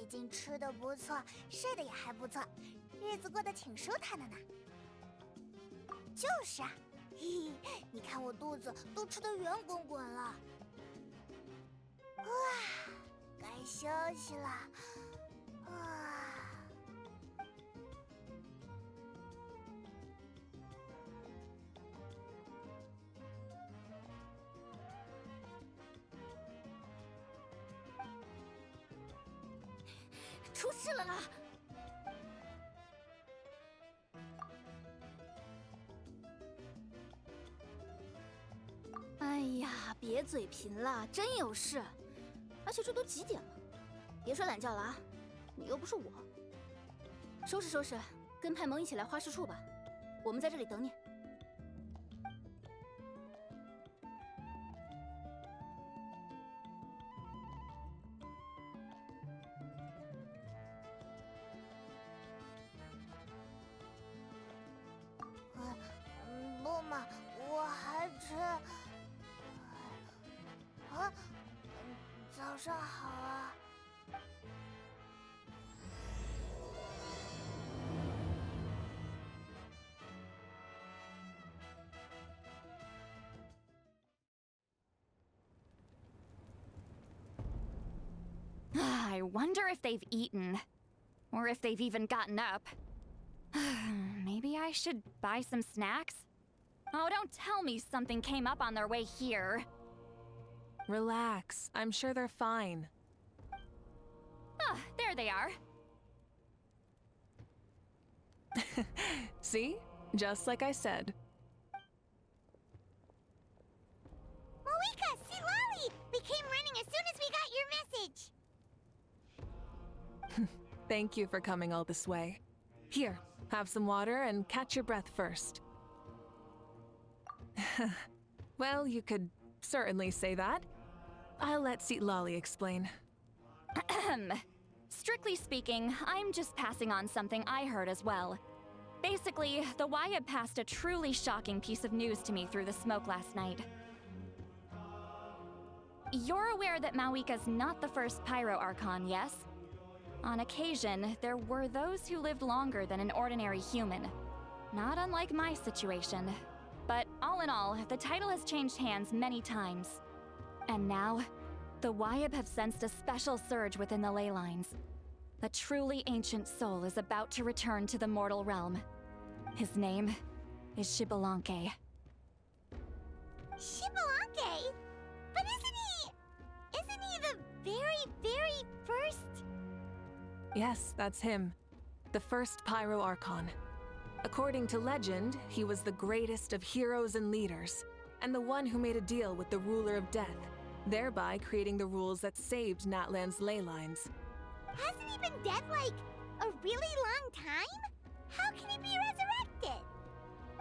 近吃的不错，睡得也还不错，日子过得挺舒坦的呢。就是啊，嘿嘿，你看我肚子都吃得圆滚滚了。哇，该休息了。啊。出事了啦！哎呀，别嘴贫了，真有事！而且这都几点了？别睡懒觉了啊！你又不是我。收拾收拾，跟派蒙一起来花市处吧，我们在这里等你。不嘛，我还吃。啊，早上好啊。I wonder if they've eaten, or if they've even gotten up. Maybe I should buy some snacks? Oh, don't tell me something came up on their way here. Relax, I'm sure they're fine. Ah, there they are. See? Just like I said. Mavuika, see Lolly! We came running as soon as we got your message. Thank you for coming all this way. Here, have some water and catch your breath first. Well, you could certainly say that. I'll let Lolly explain. Strictly speaking, I'm just passing on something I heard as well. Basically, the Wyab passed a truly shocking piece of news to me through the smoke last night. You're aware that Mavuika's not the first Pyro Archon, yes? On occasion, there were those who lived longer than an ordinary human. Not unlike my situation. But all in all, the title has changed hands many times. And now, the Wyab have sensed a special surge within the ley lines. A truly ancient soul is about to return to the mortal realm. His name is Xbalanque. Xbalanque? But isn't he the very first? Yes, that's him. The first Pyro Archon. According to legend, he was the greatest of heroes and leaders, and the one who made a deal with the ruler of death, thereby creating the rules that saved Natlan's ley lines. Hasn't he been dead like a really long time? How can he be resurrected?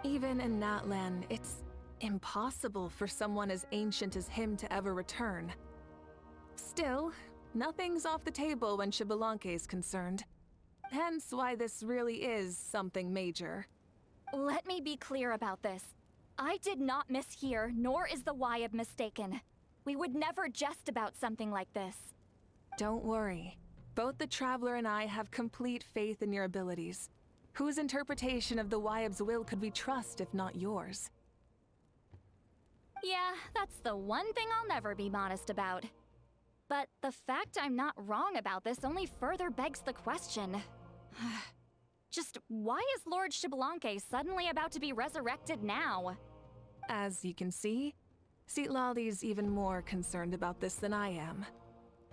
Even in Natlan, it's impossible for someone as ancient as him to ever return. Still, nothing's off the table when Xbalanque is concerned. Hence why this really is something major. Let me be clear about this. I did not mishear, nor is the Wyab mistaken. We would never jest about something like this. Don't worry. Both the Traveler and I have complete faith in your abilities. Whose interpretation of the Wyab's will could we trust if not yours? Yeah, that's the one thing I'll never be modest about. But the fact I'm not wrong about this only further begs the question. Just why is Lord Xbalanque suddenly about to be resurrected now? As you can see, Lolly's even more concerned about this than I am.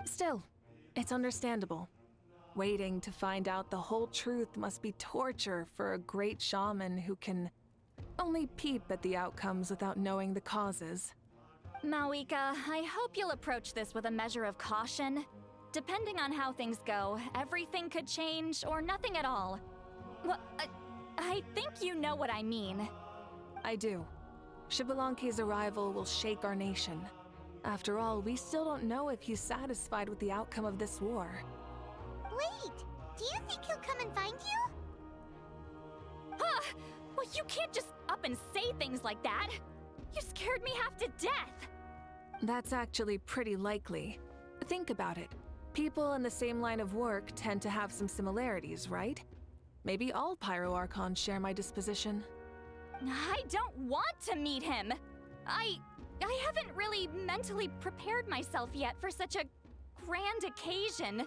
Still, it's understandable. Waiting to find out the whole truth must be torture for a great shaman who can only peep at the outcomes without knowing the causes. Mavuika, I hope you'll approach this with a measure of caution. Depending on how things go, everything could change or nothing at all. Well, I think you know what I mean. I do. Xbalanque's arrival will shake our nation. After all, we still don't know if he's satisfied with the outcome of this war. Wait, do you think he'll come and find you? Huh! Well, you can't just up and say things like that! You scared me half to death! That's actually pretty likely. Think about it. People in the same line of work tend to have some similarities, right? Maybe all Pyro Archons share my disposition. I don't want to meet him. I haven't really mentally prepared myself yet for such a grand occasion.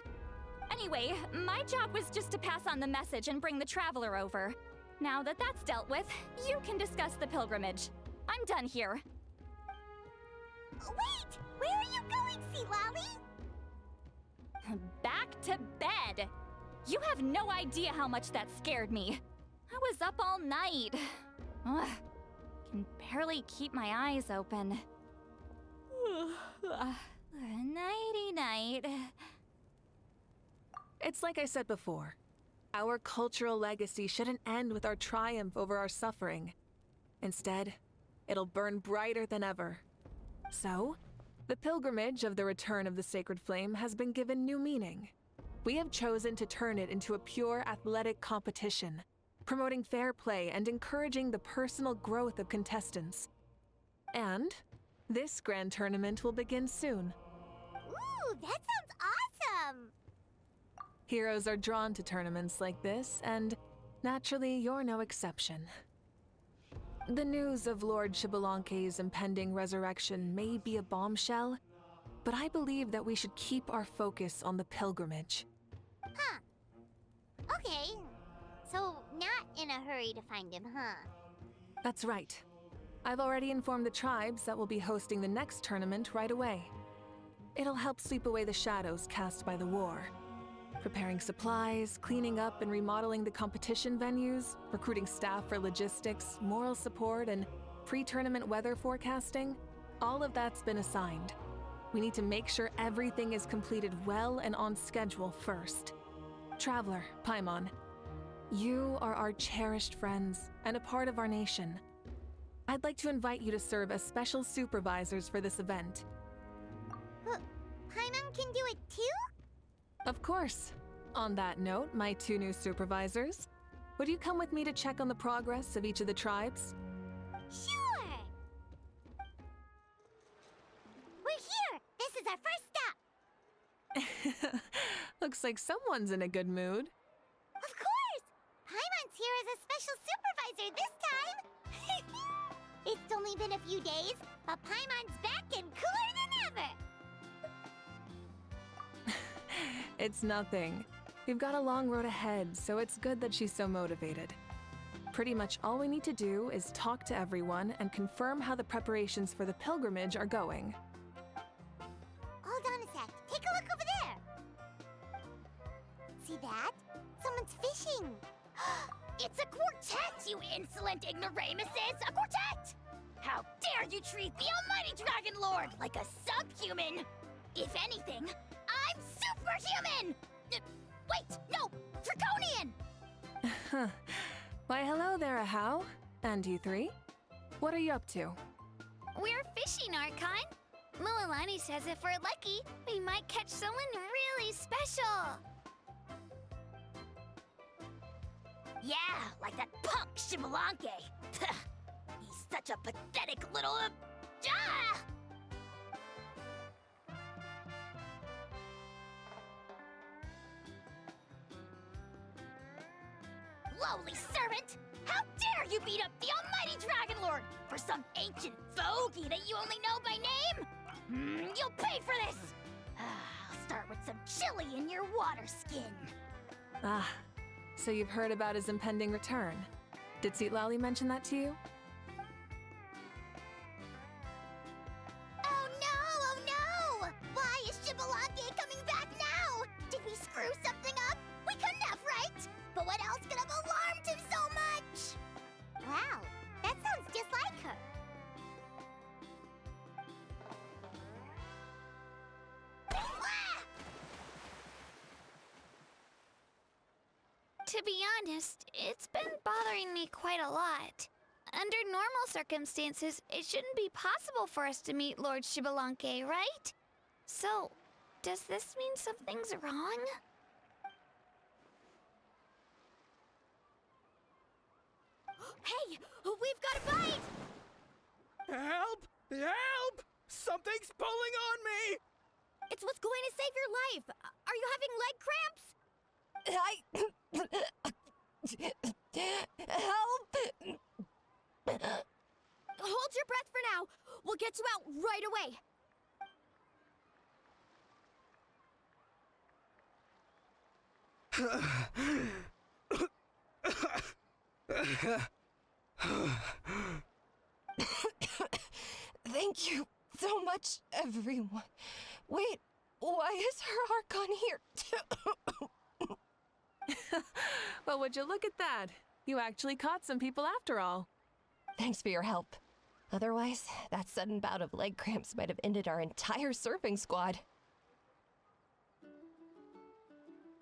Anyway, my job was just to pass on the message and bring the traveler over. Now that that's dealt with, you can discuss the pilgrimage. I'm done here. Wait! Where are you going, Sealali? Back to bed! You have no idea how much that scared me. I was up all night. Ugh, can barely keep my eyes open. Nighty-night. It's like I said before. Our cultural legacy shouldn't end with our triumph over our suffering. Instead, it'll burn brighter than ever. So, the pilgrimage of the return of the sacred flame has been given new meaning. We have chosen to turn it into a pure athletic competition, promoting fair play and encouraging the personal growth of contestants. And this grand tournament will begin soon. Ooh, that sounds awesome! Heroes are drawn to tournaments like this, and naturally, you're no exception. The news of Lord Xbalanque's impending resurrection may be a bombshell, but I believe that we should keep our focus on the pilgrimage. Huh. Okay. So, not in a hurry to find him, huh? That's right. I've already informed the tribes that we'll be hosting the next tournament right away. It'll help sweep away the shadows cast by the war. Preparing supplies, cleaning up and remodeling the competition venues, recruiting staff for logistics, moral support, and pre-tournament weather forecasting, all of that's been assigned. We need to make sure everything is completed well and on schedule first. Traveler, Paimon, you are our cherished friends and a part of our nation. I'd like to invite you to serve as special supervisors for this event. Paimon can do it too? Of course. On that note, my two new supervisors, would you come with me to check on the progress of each of the tribes? Sure! We're here! This is our first stop! Looks like someone's in a good mood. Of course! Paimon's here as a special supervisor this time! It's only been a few days, but Paimon's back and cooler than ever! It's nothing. We've got a long road ahead, so it's good that she's so motivated. Pretty much all we need to do is talk to everyone and confirm how the preparations for the pilgrimage are going. Hold on a sec. Take a look over there! See that? Someone's fishing! It's a quartet, you insolent ignoramuses! A quartet! How dare you treat the almighty Dragon Lord like a subhuman! If anything, I'm superhuman! Wait, no! Draconian! Why, hello there, Ahau. And you three? What are you up to? We're fishing, Archon. Mualani says if we're lucky, we might catch someone really special. Yeah, like that punk Xbalanque. He's such a pathetic little... ah! Lowly servant! How dare you beat up the almighty Dragon Lord for some ancient fogey that you only know by name? You'll pay for this! I'll start with some chili in your water skin. Ah, so you've heard about his impending return. Did Seatlali mention that to you? Oh no! Why is Xbalanque coming back now? Did we screw something up? We couldn't have, right? But what else could have alarmed him so much? Wow, that sounds just like her. To be honest, it's been bothering me quite a lot. Under normal circumstances, it shouldn't be possible for us to meet Lord Xbalanque, right? So, does this mean something's wrong? Hey, we've got a bite! Help! Help! Something's pulling on me! It's what's going to save your life. Are you having leg cramps? Help! Hold your breath for now. We'll get you out right away. Thank you so much, everyone. Wait, why is her Archon here? Well, would you look at that? You actually caught some people after all. Thanks for your help. Otherwise, that sudden bout of leg cramps might have ended our entire surfing squad.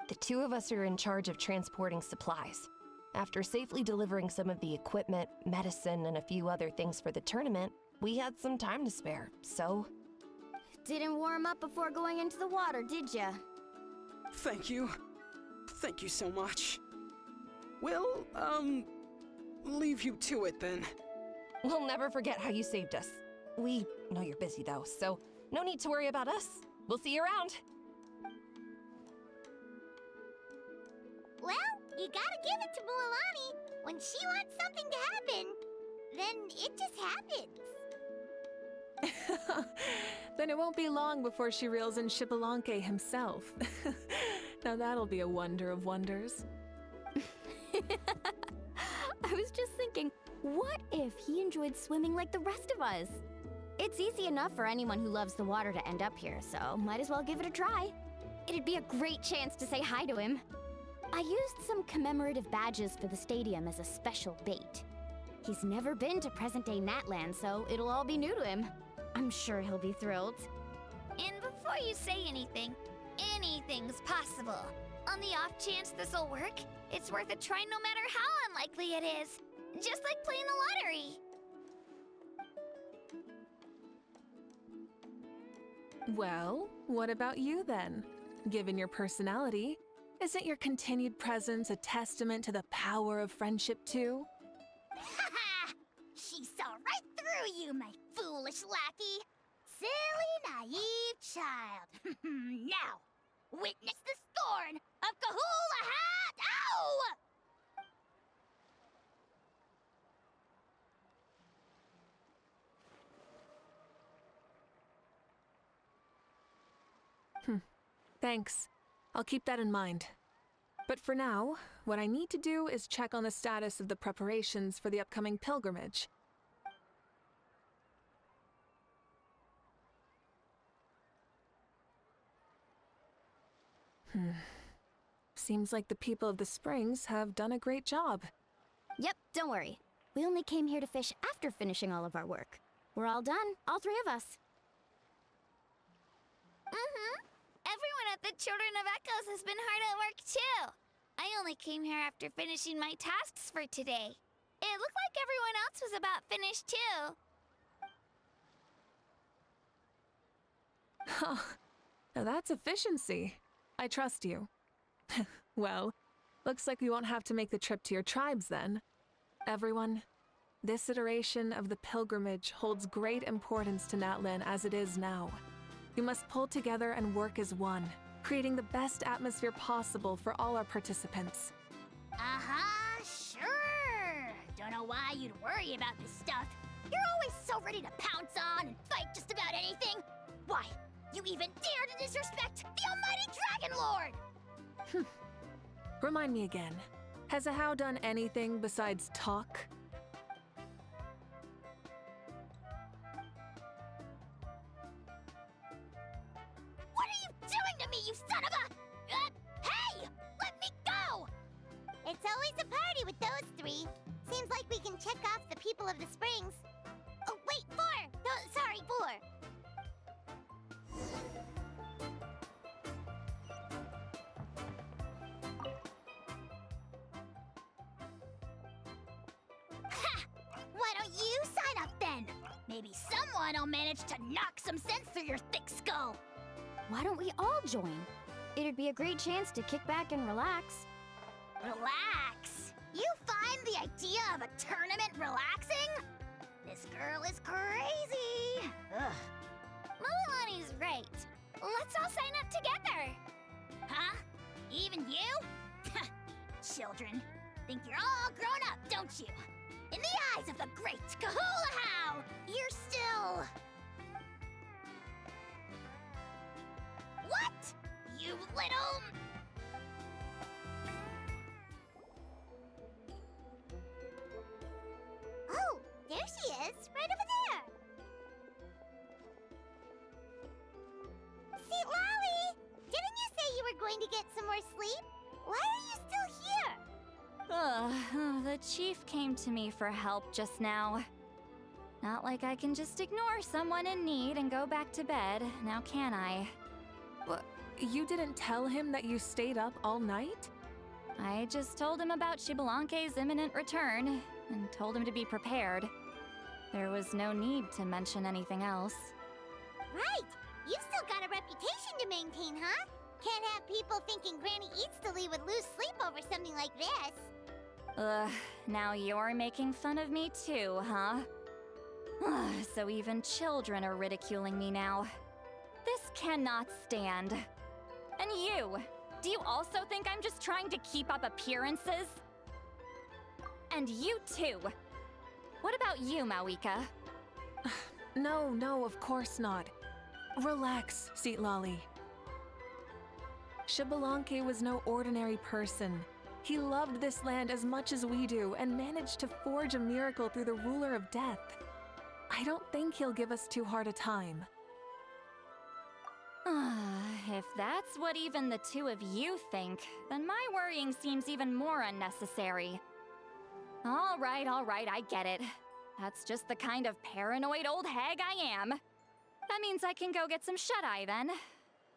The two of us are in charge of transporting supplies. After safely delivering some of the equipment, medicine, and a few other things for the tournament, we had some time to spare, so... Didn't warm up before going into the water, did ya? Thank you. Thank you so much. We'll, leave you to it then. We'll never forget how you saved us. We know you're busy though, so no need to worry about us. We'll see you around. Well, you gotta give it to Bualani. When she wants something to happen, then it just happens. Then it won't be long before she reels in Xbalanque himself. Now that'll be a wonder of wonders. I was just thinking, what if he enjoyed swimming like the rest of us? It's easy enough for anyone who loves the water to end up here, so might as well give it a try. It'd be a great chance to say hi to him. I used some commemorative badges for the stadium as a special bait. He's never been to present-day Natlan, so it'll all be new to him. I'm sure he'll be thrilled. And before you say anything, anything's possible. On the off chance this'll work, it's worth a try no matter how unlikely it is. Just like playing the lottery. Well, what about you then? Given your personality, isn't your continued presence a testament to the power of friendship too? Ha! She saw right through you, my foolish lackey. Silly, naive child. Now, witness the scorn of Kahula Hat! Ow! Thanks. I'll keep that in mind. But for now, what I need to do is check on the status of the preparations for the upcoming pilgrimage. Seems like the people of the Springs have done a great job. Yep, don't worry. We only came here to fish after finishing all of our work. We're all done, all three of us. Everyone at the Children of Echoes has been hard at work too. I only came here after finishing my tasks for today. It looked like everyone else was about finished too. Now that's efficiency. I trust you. Well, looks like we won't have to make the trip to your tribes then. Everyone, this iteration of the pilgrimage holds great importance to Natlan as it is now. We must pull together and work as one, creating the best atmosphere possible for all our participants. Sure. Don't know why you'd worry about this stuff. You're always so ready to pounce on and fight just about anything. Why, you even dare to disrespect the almighty Dragon Lord! Remind me again, has Ahau done anything besides talk? What are you doing to me, you son of a... hey! Let me go! It's always a party with those three. Seems like we can check off the people of the Springs. Oh, wait, four! No, sorry, four. Ha! Why don't you sign up then? Maybe someone will manage to knock some sense through your thick skull. Why don't we all join? It'd be a great chance to kick back and relax. Relax? You find the idea of a tournament relaxing? This girl is crazy. Ugh. Milani's right. Let's children. Think you're all grown up, don't you? In the eyes of the great Kahula, you're still... What? You little... Oh, there she is, right over there. See, Lolly, didn't you say you were going to get some more sleep? Why are you still here? The chief came to me for help just now. Not like I can just ignore someone in need and go back to bed, now can I? You didn't tell him that you stayed up all night? I just told him about Xbalanque's imminent return, and told him to be prepared. There was no need to mention anything else. Right, you've still got a reputation to maintain, huh? Can't have people thinking Granny Eatsley would lose sleep over something like this. Now you're making fun of me too, huh? So even children are ridiculing me now. This cannot stand. And you, do you also think I'm just trying to keep up appearances? And you too. What about you, Mavuika? No, of course not. Relax, Seatlolly. Xbalanque was no ordinary person. He loved this land as much as we do and managed to forge a miracle through the ruler of death. I don't think he'll give us too hard a time. If that's what even the two of you think, then my worrying seems even more unnecessary. All right, I get it. That's just the kind of paranoid old hag I am. That means I can go get some shut-eye then.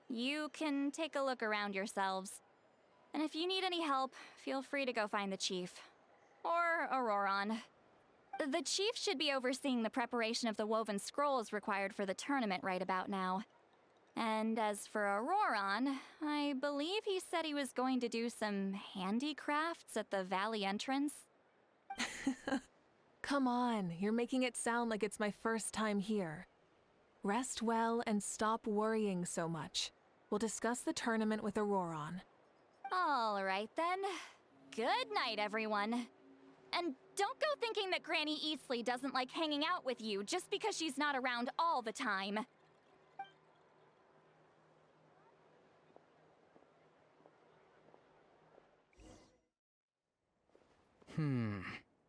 You can take a look around yourselves. And if you need any help, feel free to go find the chief. Or Auroron. The chief should be overseeing the preparation of the woven scrolls required for the tournament right about now. And as for Auroron, I believe he said he was going to do some handicrafts at the valley entrance. Come on, you're making it sound like it's my first time here. Rest well and stop worrying so much. We'll discuss the tournament with Auroron. All right then. Good night, everyone. And don't go thinking that Granny Eatsley doesn't like hanging out with you just because she's not around all the time.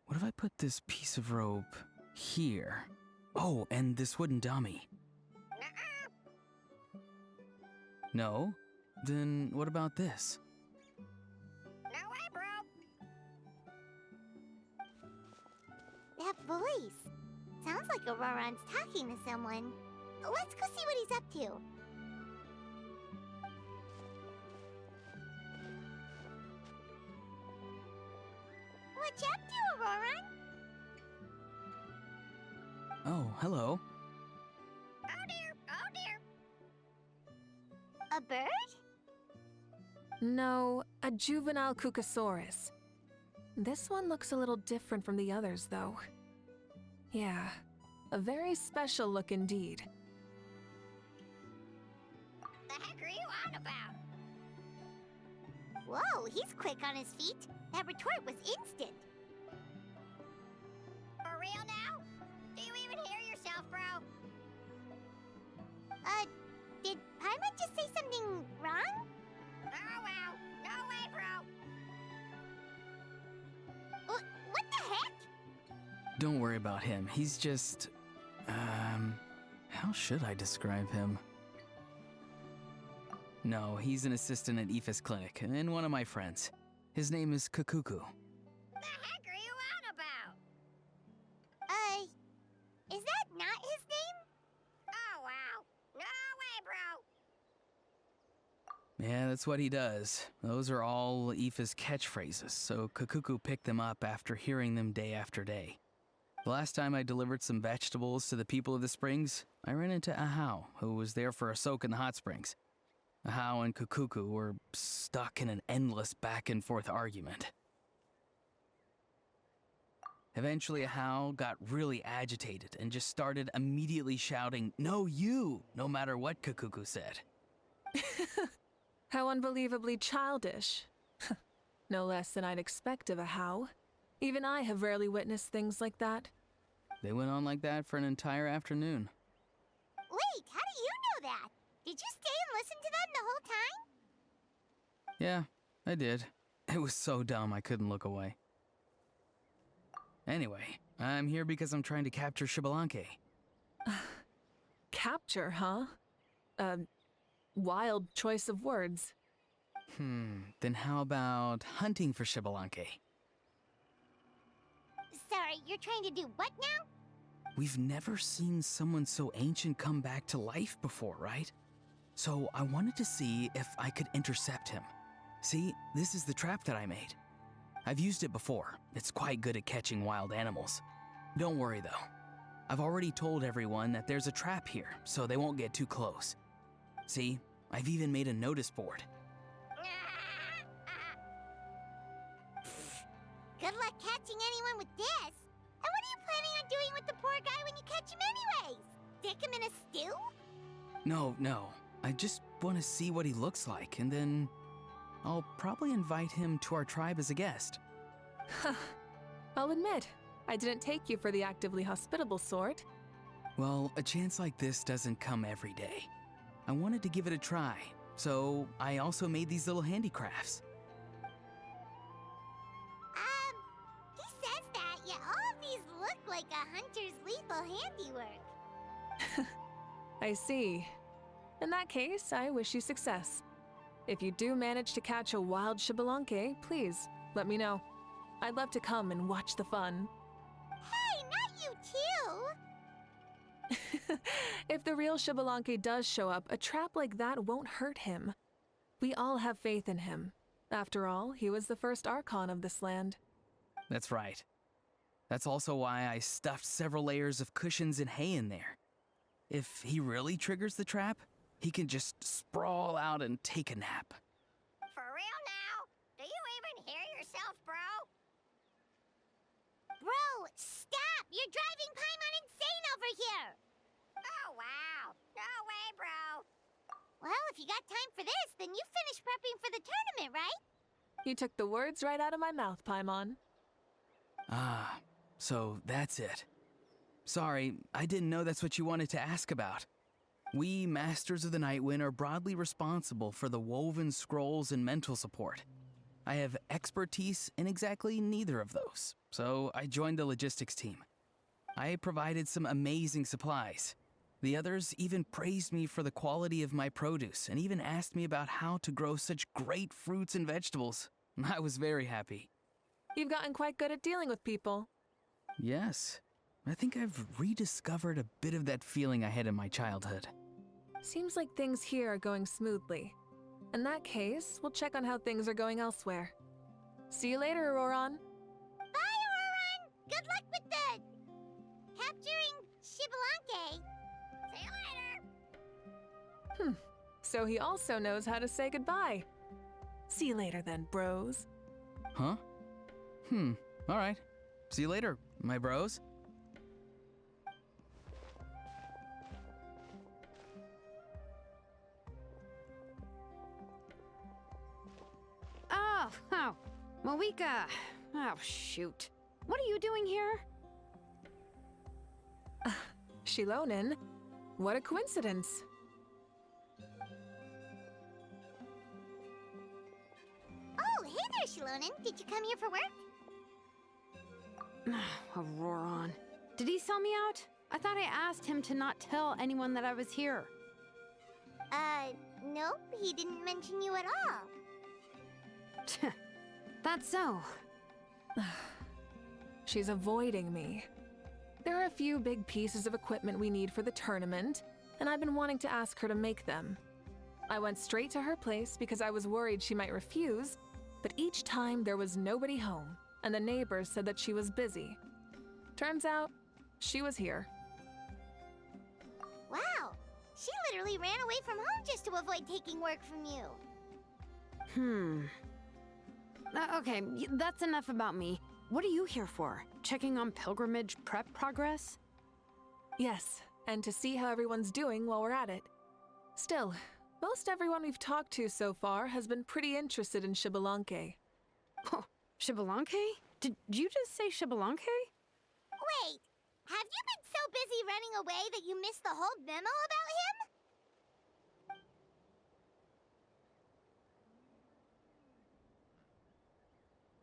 What if I put this piece of rope here? Oh, and this wooden dummy. No? Then what about this? No way, bro. That voice. Sounds like Auroron's talking to someone. Let's go see what he's up to. What you up to, Auroron? Oh, hello. Oh dear. A bird? No, a juvenile Cucosaurus. This one looks a little different from the others, though. Yeah, a very special look indeed. The heck are you on about? Whoa, he's quick on his feet. That retort was instant. For real now? Do you even hear yourself, bro? Did Paimon just say something wrong? Oh, wow. No way, bro. What the heck? Don't worry about him. He's just... how should I describe him? No, he's an assistant at Aoife's clinic, and one of my friends. His name is Kukuku. The heck are you on about? Is that not his name? Oh, wow. No way, bro. Yeah, that's what he does. Those are all Aoife's catchphrases, so Kukuku picked them up after hearing them day after day. The last time I delivered some vegetables to the people of the springs, I ran into Ahau, who was there for a soak in the hot springs. Ahau and Kukuku were stuck in an endless back-and-forth argument. Eventually, Ahau got really agitated and just started immediately shouting, "No, you!" no matter what Kukuku said. How unbelievably childish. No less than I'd expect of a how. Even I have rarely witnessed things like that. They went on like that for an entire afternoon. Wait, how do you know that? Did you stay and listen to them the whole time? Yeah, I did. It was so dumb I couldn't look away. Anyway, I'm here because I'm trying to capture Xbalanque. Capture, huh? Wild choice of words. Then how about hunting for Xbalanque? Sorry, you're trying to do what now? We've never seen someone so ancient come back to life before, right? So I wanted to see if I could intercept him. See, this is the trap that I made. I've used it before. It's quite good at catching wild animals. Don't worry though. I've already told everyone that there's a trap here, so they won't get too close. See, I've even made a notice board. Good luck catching anyone with this. And what are you planning on doing with the poor guy when you catch him anyways? Stick him in a stew? No. I just want to see what he looks like, and then I'll probably invite him to our tribe as a guest. I'll admit, I didn't take you for the actively hospitable sort. Well, a chance like this doesn't come every day. I wanted to give it a try, so I also made these little handicrafts. He says that, yet all of these look like a hunter's lethal handiwork. I see. In that case, I wish you success. If you do manage to catch a wild Xbalanque, please let me know. I'd love to come and watch the fun. Hey, not you too! If the real Xbalanque does show up, a trap like that won't hurt him. We all have faith in him. After all, he was the first Archon of this land. That's right. That's also why I stuffed several layers of cushions and hay in there. If he really triggers the trap, he can just sprawl out and take a nap. For real now? Do you even hear yourself, bro? Bro, stop! You're driving Paimon insane over here! Oh, wow. No way, bro. Well, if you got time for this, then you finished prepping for the tournament, right? You took the words right out of my mouth, Paimon. Ah, so that's it. Sorry, I didn't know that's what you wanted to ask about. We, Masters of the Nightwind, are broadly responsible for the woven scrolls and mental support. I have expertise in exactly neither of those, so I joined the logistics team. I provided some amazing supplies. The others even praised me for the quality of my produce and even asked me about how to grow such great fruits and vegetables. I was very happy. You've gotten quite good at dealing with people. Yes, I think I've rediscovered a bit of that feeling I had in my childhood. Seems like things here are going smoothly. In that case, we'll check on how things are going elsewhere. See you later, Auroron. Bye, Auroron! Good luck with the... capturing Xbalanque. See you later! So he also knows how to say goodbye. See you later then, bros. Huh? Alright. See you later, my bros. Oh, Mavuika. Oh, shoot. What are you doing here? Shilonen, what a coincidence. Oh, hey there, Shilonen. Did you come here for work? Auroron. Did he sell me out? I thought I asked him to not tell anyone that I was here. Nope. He didn't mention you at all. That's so. She's avoiding me. There are a few big pieces of equipment we need for the tournament, and I've been wanting to ask her to make them. I went straight to her place because I was worried she might refuse, but each time there was nobody home, and the neighbors said that she was busy. Turns out, she was here. Wow. She literally ran away from home just to avoid taking work from you. Okay, that's enough about me. What are you here for? Checking on pilgrimage prep progress? Yes, and to see how everyone's doing while we're at it. Still, most everyone we've talked to so far has been pretty interested in Xbalanque. Oh, Xbalanque? Did you just say Xbalanque? Wait, have you been so busy running away that you missed the whole memo about him?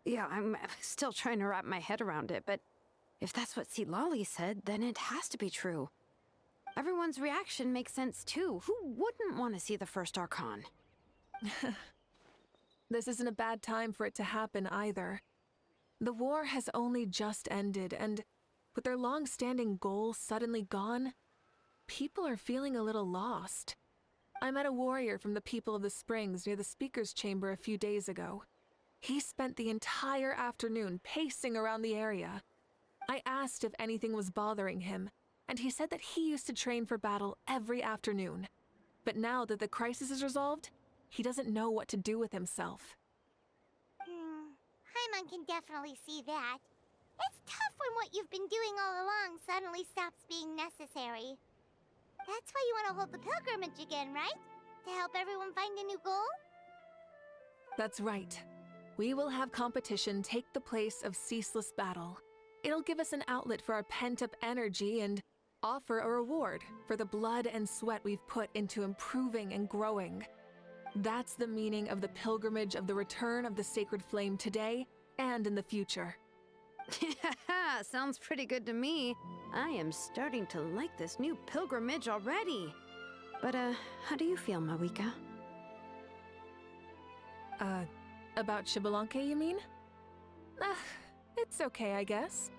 Yeah, I'm still trying to wrap my head around it, but if that's what Lolly said, then it has to be true. Everyone's reaction makes sense too. Who wouldn't want to see the first Archon? This isn't a bad time for it to happen either. The war has only just ended, and with their long-standing goal suddenly gone, people are feeling a little lost. I met a warrior from the People of the Springs near the Speaker's Chamber a few days ago. He spent the entire afternoon pacing around the area. I asked if anything was bothering him, and he said that he used to train for battle every afternoon. But now that the crisis is resolved, he doesn't know what to do with himself. Paimon can definitely see that. It's tough when what you've been doing all along suddenly stops being necessary. That's why you want to hold the pilgrimage again, right? To help everyone find a new goal? That's right. We will have competition take the place of ceaseless battle. It'll give us an outlet for our pent-up energy and offer a reward for the blood and sweat we've put into improving and growing. That's the meaning of the pilgrimage of the return of the sacred flame today and in the future. Sounds pretty good to me. I am starting to like this new pilgrimage already. But, how do you feel, Mavuika? About Xbalanque, you mean? It's okay, I guess.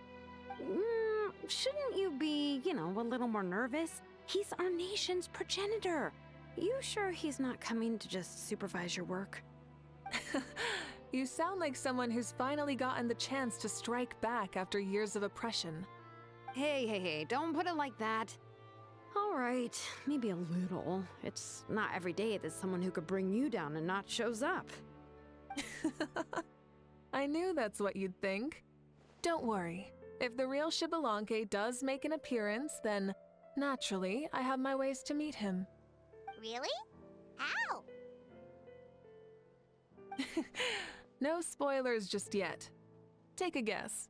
Shouldn't you be, a little more nervous? He's our nation's progenitor. You sure he's not coming to just supervise your work? You sound like someone who's finally gotten the chance to strike back after years of oppression. Hey, don't put it like that. All right, maybe a little. It's not every day that someone who could bring you down a notch shows up. I knew that's what you'd think. Don't worry. If the real Xbalanque does make an appearance, then naturally I have my ways to meet him. Really? How? No spoilers just yet. Take a guess.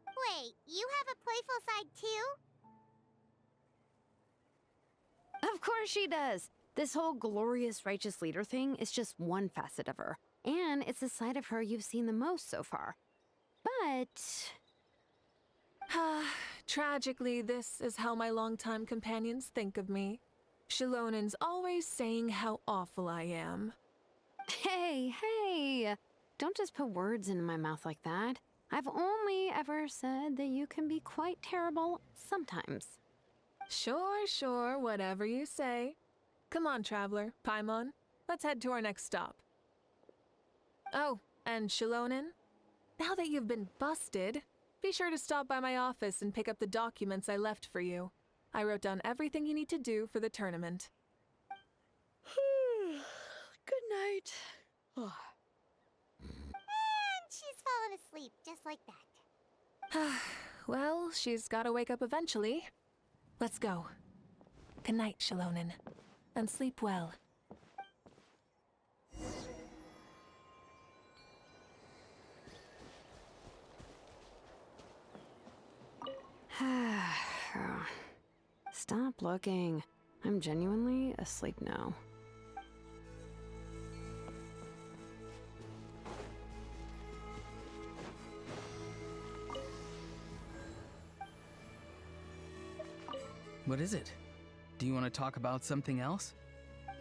Wait, you have a playful side too? Of course she does. This whole glorious righteous leader thing is just one facet of her. And it's the side of her you've seen the most so far. But... Tragically, this is how my longtime companions think of me. Shilonen's always saying how awful I am. Hey! Don't just put words in my mouth like that. I've only ever said that you can be quite terrible sometimes. Sure, whatever you say. Come on, Traveler, Paimon. Let's head to our next stop. Oh, and Shilonen, now that you've been busted, be sure to stop by my office and pick up the documents I left for you. I wrote down everything you need to do for the tournament. Good night. And she's fallen asleep, just like that. Well, she's gotta wake up eventually. Let's go. Good night, Shilonen. And sleep well. Stop looking. I'm genuinely asleep now. What is it? Do you want to talk about something else?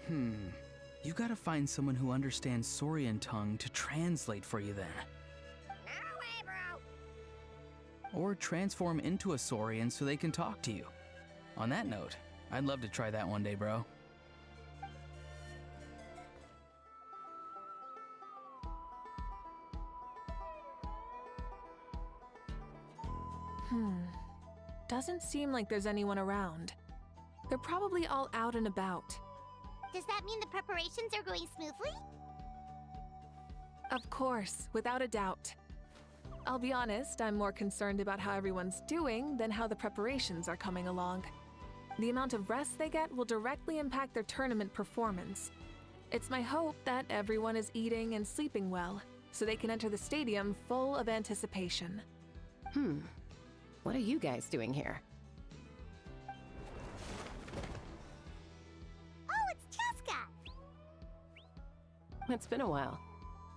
You gotta find someone who understands Saurian tongue to translate for you then. No way, bro! Or transform into a Saurian so they can talk to you. On that note, I'd love to try that one day, bro. Doesn't seem like there's anyone around. They're probably all out and about. Does that mean the preparations are going smoothly? Of course, without a doubt. I'll be honest, I'm more concerned about how everyone's doing than how the preparations are coming along. The amount of rest they get will directly impact their tournament performance. It's my hope that everyone is eating and sleeping well, so they can enter the stadium full of anticipation. What are you guys doing here? Oh, it's Cheska! It's been a while.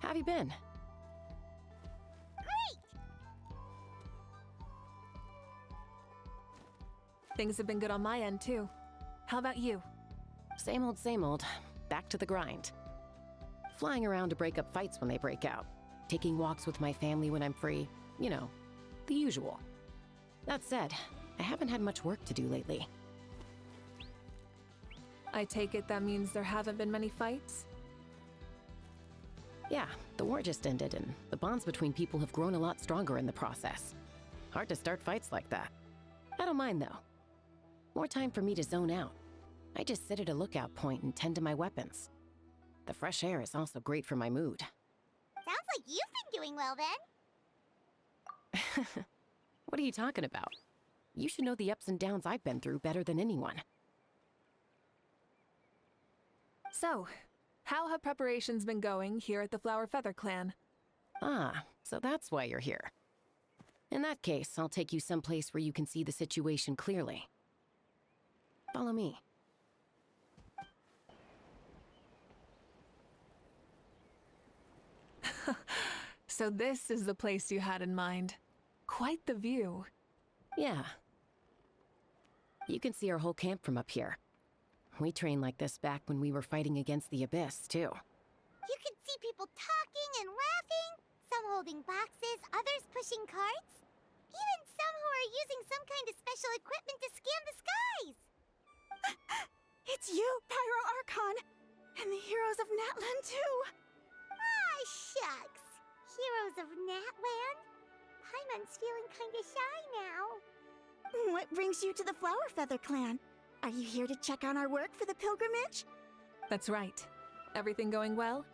How have you been? Great! Things have been good on my end, too. How about you? Same old, same old. Back to the grind. Flying around to break up fights when they break out. Taking walks with my family when I'm free. You know, the usual. That said, I haven't had much work to do lately. I take it that means there haven't been many fights? Yeah, the war just ended, and the bonds between people have grown a lot stronger in the process. Hard to start fights like that. I don't mind, though. More time for me to zone out. I just sit at a lookout point and tend to my weapons. The fresh air is also great for my mood. Sounds like you've been doing well then. What are you talking about? You should know the ups and downs I've been through better than anyone. So, how have preparations been going here at the Flower Feather Clan? Ah, so that's why you're here. In that case, I'll take you someplace where you can see the situation clearly. Follow me. So this is the place you had in mind. Quite the view. Yeah. You can see our whole camp from up here. We trained like this back when we were fighting against the Abyss, too. You can see people talking and laughing, some holding boxes, others pushing carts. Even some who are using some kind of special equipment to scan the skies. It's you, Pyro Archon! And the heroes of Natlan, too! Ah, shucks. Heroes of Natlan? Paimon's feeling kinda shy now. What brings you to the Flower Feather Clan? Are you here to check on our work for the pilgrimage? That's right. Everything going well?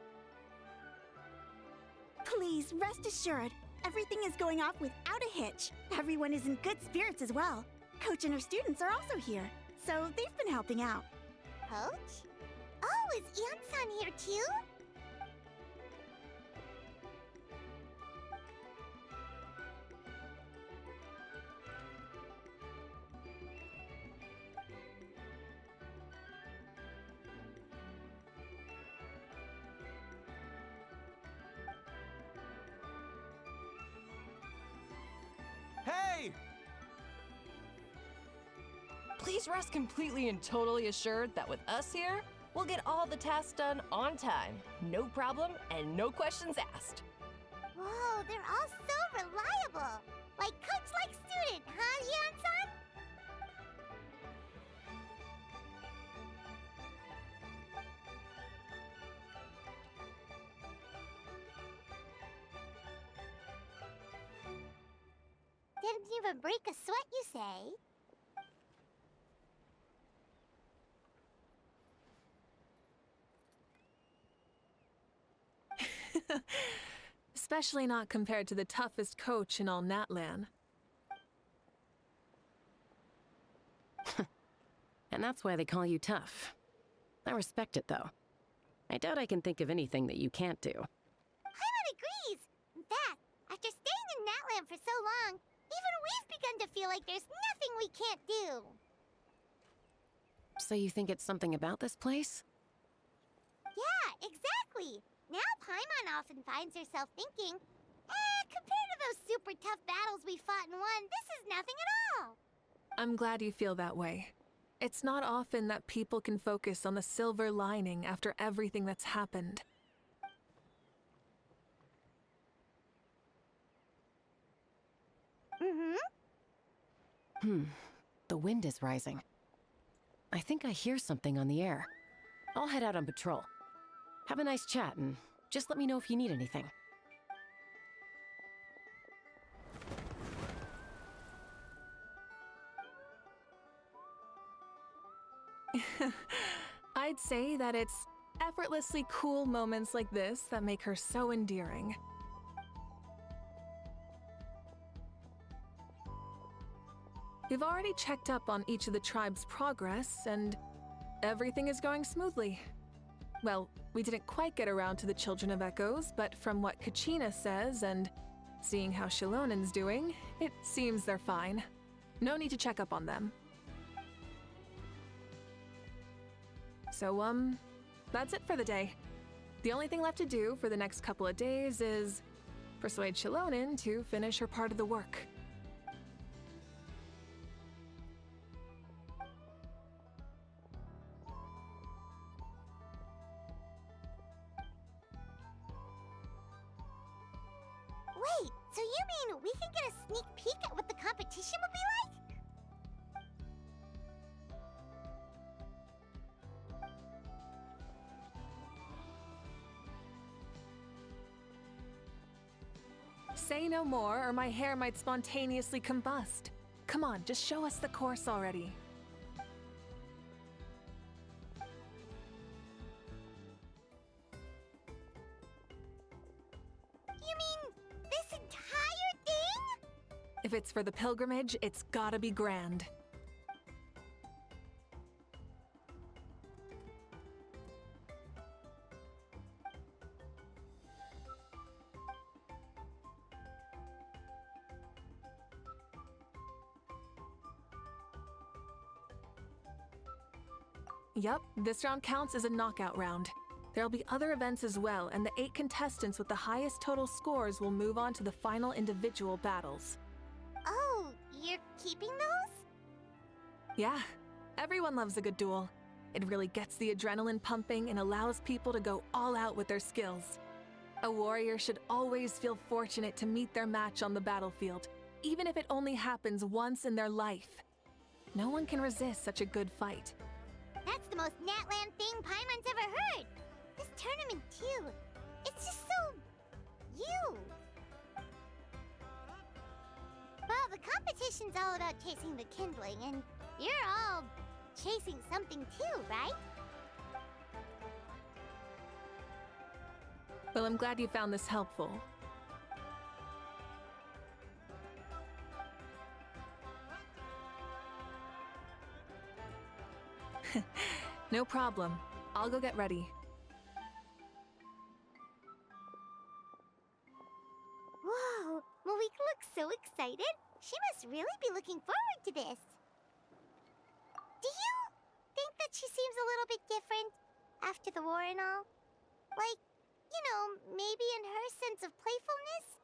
Please, rest assured, everything is going off without a hitch. Everyone is in good spirits as well. Coach and her students are also here, so they've been helping out. Coach? Oh, is Iansan here too? Hey! Please rest completely and totally assured that with us here, we'll get all the tasks done on time. No problem and no questions asked. Whoa, they're all so reliable. Like coach, like student, huh, Iansan? Didn't even break a sweat, you say? Especially not compared to the toughest coach in all Natlan. And that's why they call you tough. I respect it, though. I doubt I can think of anything that you can't do. Paimon agrees! In fact, after staying in Natlan for so long, even we've begun to feel like there's nothing we can't do. So you think it's something about this place? Yeah, exactly! Now Paimon often finds herself thinking, compared to those super tough battles we fought and won, this is nothing at all! I'm glad you feel that way. It's not often that people can focus on the silver lining after everything that's happened. The wind is rising. I think I hear something on the air. I'll head out on patrol. Have a nice chat, and just let me know if you need anything. I'd say that it's effortlessly cool moments like this that make her so endearing. We've already checked up on each of the tribe's progress, and everything is going smoothly. Well, we didn't quite get around to the Children of Echoes, but from what Kachina says and seeing how Shilonen's doing, it seems they're fine. No need to check up on them. So, that's it for the day. The only thing left to do for the next couple of days is persuade Shilonen to finish her part of the work. Wait, so you mean we can get a sneak peek at what the competition will be like? Say no more, or my hair might spontaneously combust. Come on, just show us the course already. You mean this entire thing? If it's for the pilgrimage, it's gotta be grand. Yup, this round counts as a knockout round. There'll be other events as well, and the 8 contestants with the highest total scores will move on to the final individual battles. Oh, you're keeping those? Yeah, everyone loves a good duel. It really gets the adrenaline pumping and allows people to go all out with their skills. A warrior should always feel fortunate to meet their match on the battlefield, even if it only happens once in their life. No one can resist such a good fight. That's the most Natlan thing Paimon's ever heard. This tournament, too. It's just so... you. Well, the competition's all about chasing the kindling, and you're all chasing something too, right? Well, I'm glad you found this helpful. No problem. I'll go get ready. Whoa, Mavuika looks so excited. She must really be looking forward to this. Do you think that she seems a little bit different after the war and all? Like, you know, maybe in her sense of playfulness?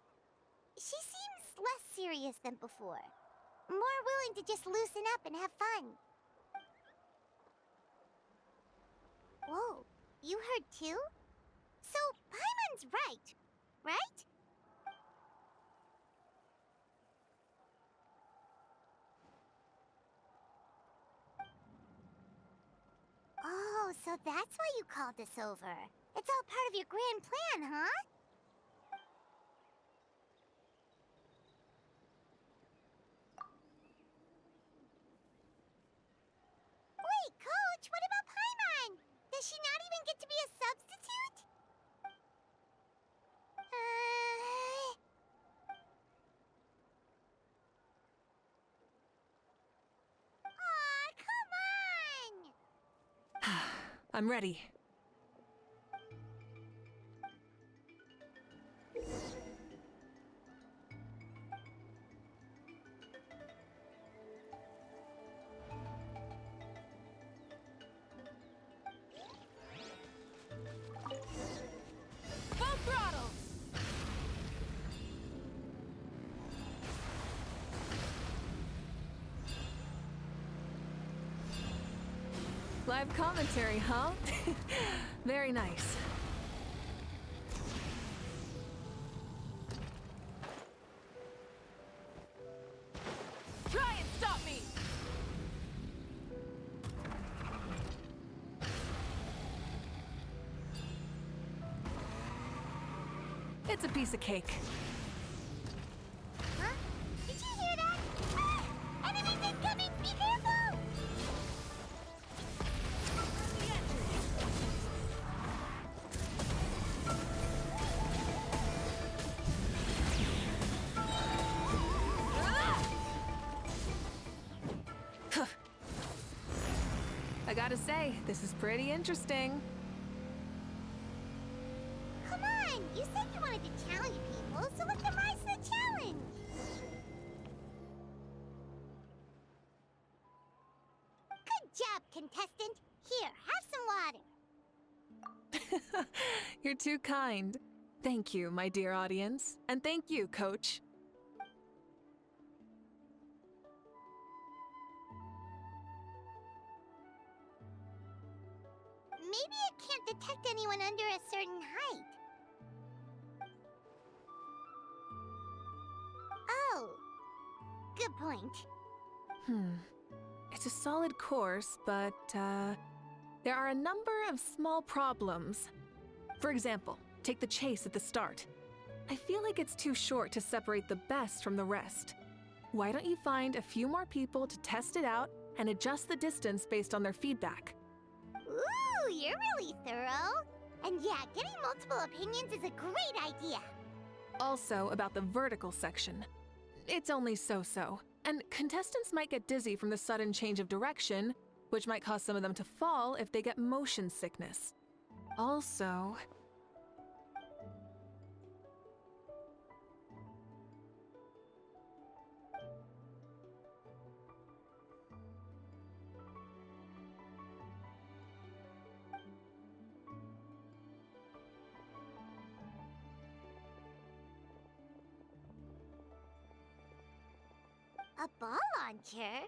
She seems less serious than before. More willing to just loosen up and have fun. Whoa, you heard too? So, Paimon's right? Oh, so that's why you called us over. It's all part of your grand plan, huh? Wait, Coach, what about Paimon? Does she not even get to be a substitute? Aw, come on! I'm ready. Full throttle! Live commentary, huh? Very nice. Try and stop me! It's a piece of cake. Huh? Did you hear that? Ah! Enemies incoming! Be careful! I gotta say, this is pretty interesting. on! You said you wanted to challenge people, so let them rise to the challenge! Good job, contestant. Here, have some water. You're too kind. Thank you, my dear audience. And thank you, Coach. Maybe it can't detect anyone under a certain height. Oh, good point. It's a solid course, but, there are a number of small problems. For example, take the chase at the start. I feel like it's too short to separate the best from the rest. Why don't you find a few more people to test it out and adjust the distance based on their feedback? Ooh, you're really thorough. And yeah, getting multiple opinions is a great idea. Also, about the vertical section. It's only so-so, and contestants might get dizzy from the sudden change of direction, which might cause some of them to fall if they get motion sickness. Also... A ball launcher?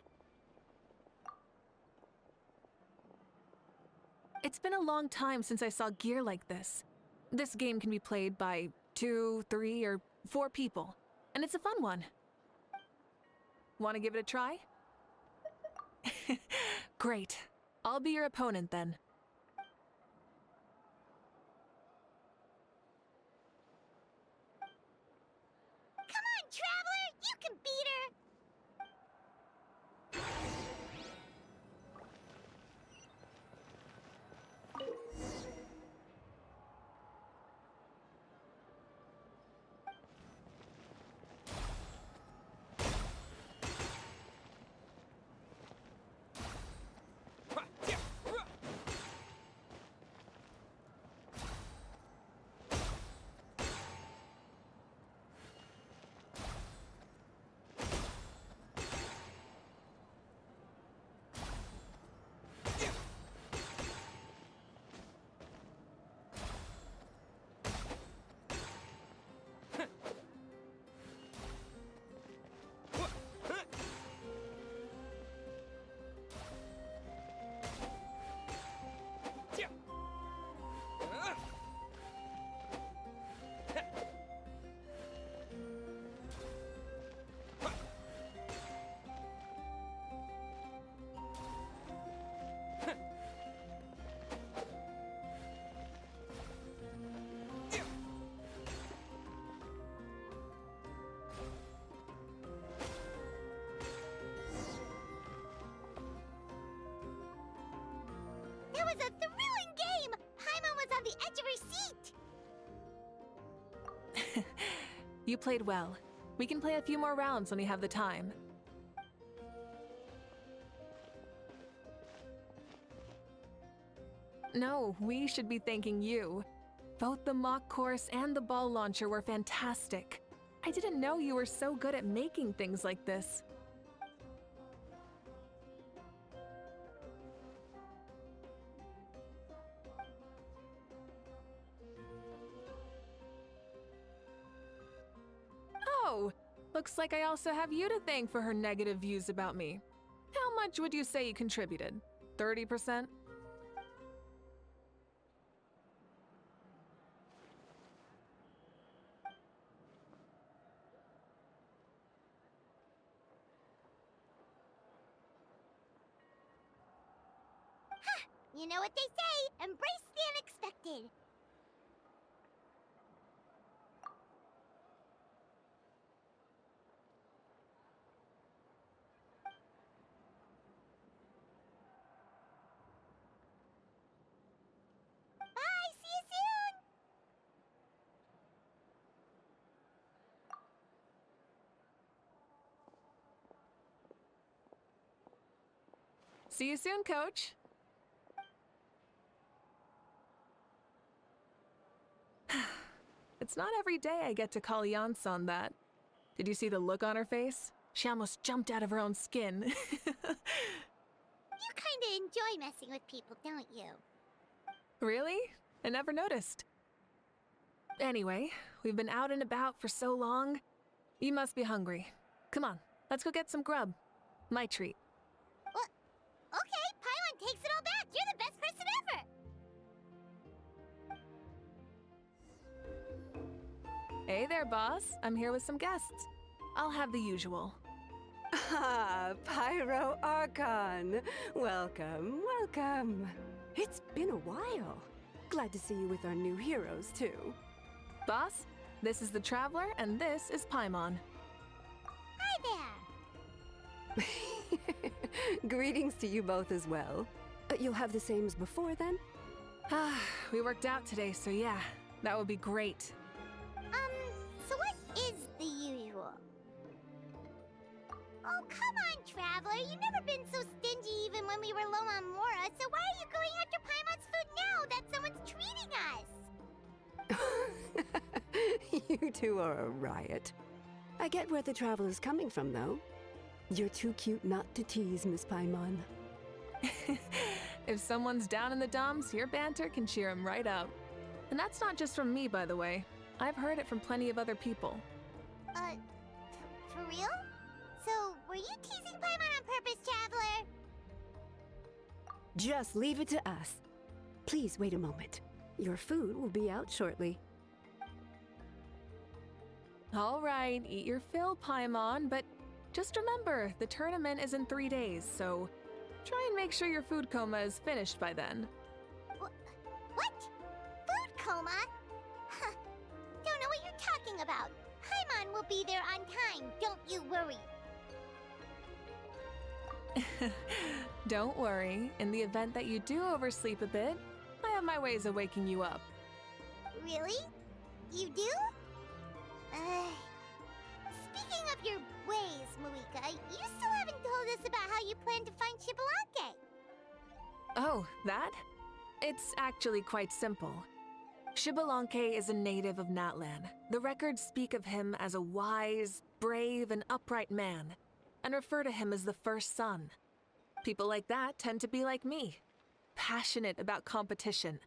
It's been a long time since I saw gear like this. This game can be played by 2, 3, or 4 people, and it's a fun one. Want to give it a try? Great. I'll be your opponent then. Come on, Traveler! You can beat her! That was a thrilling game! Paimon was on the edge of her seat! You played well. We can play a few more rounds when you have the time. No, we should be thanking you. Both the mock course and the ball launcher were fantastic. I didn't know you were so good at making things like this. Oh, looks like I also have you to thank for her negative views about me. How much would you say you contributed? 30%? You know what they say, embrace the unexpected. Bye, see you soon! See you soon, Coach. It's not every day I get to call Iansan that. Did you see the look on her face? She almost jumped out of her own skin. You kinda enjoy messing with people, don't you? Really? I never noticed. Anyway, we've been out and about for so long. You must be hungry. Come on, let's go get some grub. My treat. Well, okay, Paimon takes it all back. You're the best person ever. Hey there, boss. I'm here with some guests. I'll have the usual. Ah, Pyro Archon. Welcome, welcome. It's been a while. Glad to see you with our new heroes, too. Boss, this is the Traveler, and this is Paimon. Hi there. Greetings to you both as well. You'll have the same as before, then? We worked out today, so yeah, that would be great. So what is the usual? Oh, come on, Traveler. You've never been so stingy even when we were low on Mora, so why are you going after Paimon's food now that someone's treating us? You two are a riot. I get where the Traveler's coming from, though. You're too cute not to tease, Miss Paimon. If someone's down in the dumps, your banter can cheer him right up. And that's not just from me, by the way. I've heard it from plenty of other people. For real? So, were you teasing Paimon on purpose, Traveler? Just leave it to us. Please wait a moment. Your food will be out shortly. All right, eat your fill, Paimon, but just remember, the tournament is in 3 days, so try and make sure your food coma is finished by then. What? Food coma? Huh. Don't know what you're talking about. Paimon will be there on time, don't you worry. Don't worry, in the event that you do oversleep a bit, I have my ways of waking you up. Really? You do? Speaking of your ways, Mavuika, you still haven't told us about how you plan to find Xbalanque. Oh, that? It's actually quite simple. Xbalanque is a native of Natlan. The records speak of him as a wise, brave, and upright man, and refer to him as the first son. People like that tend to be like me, passionate about competition.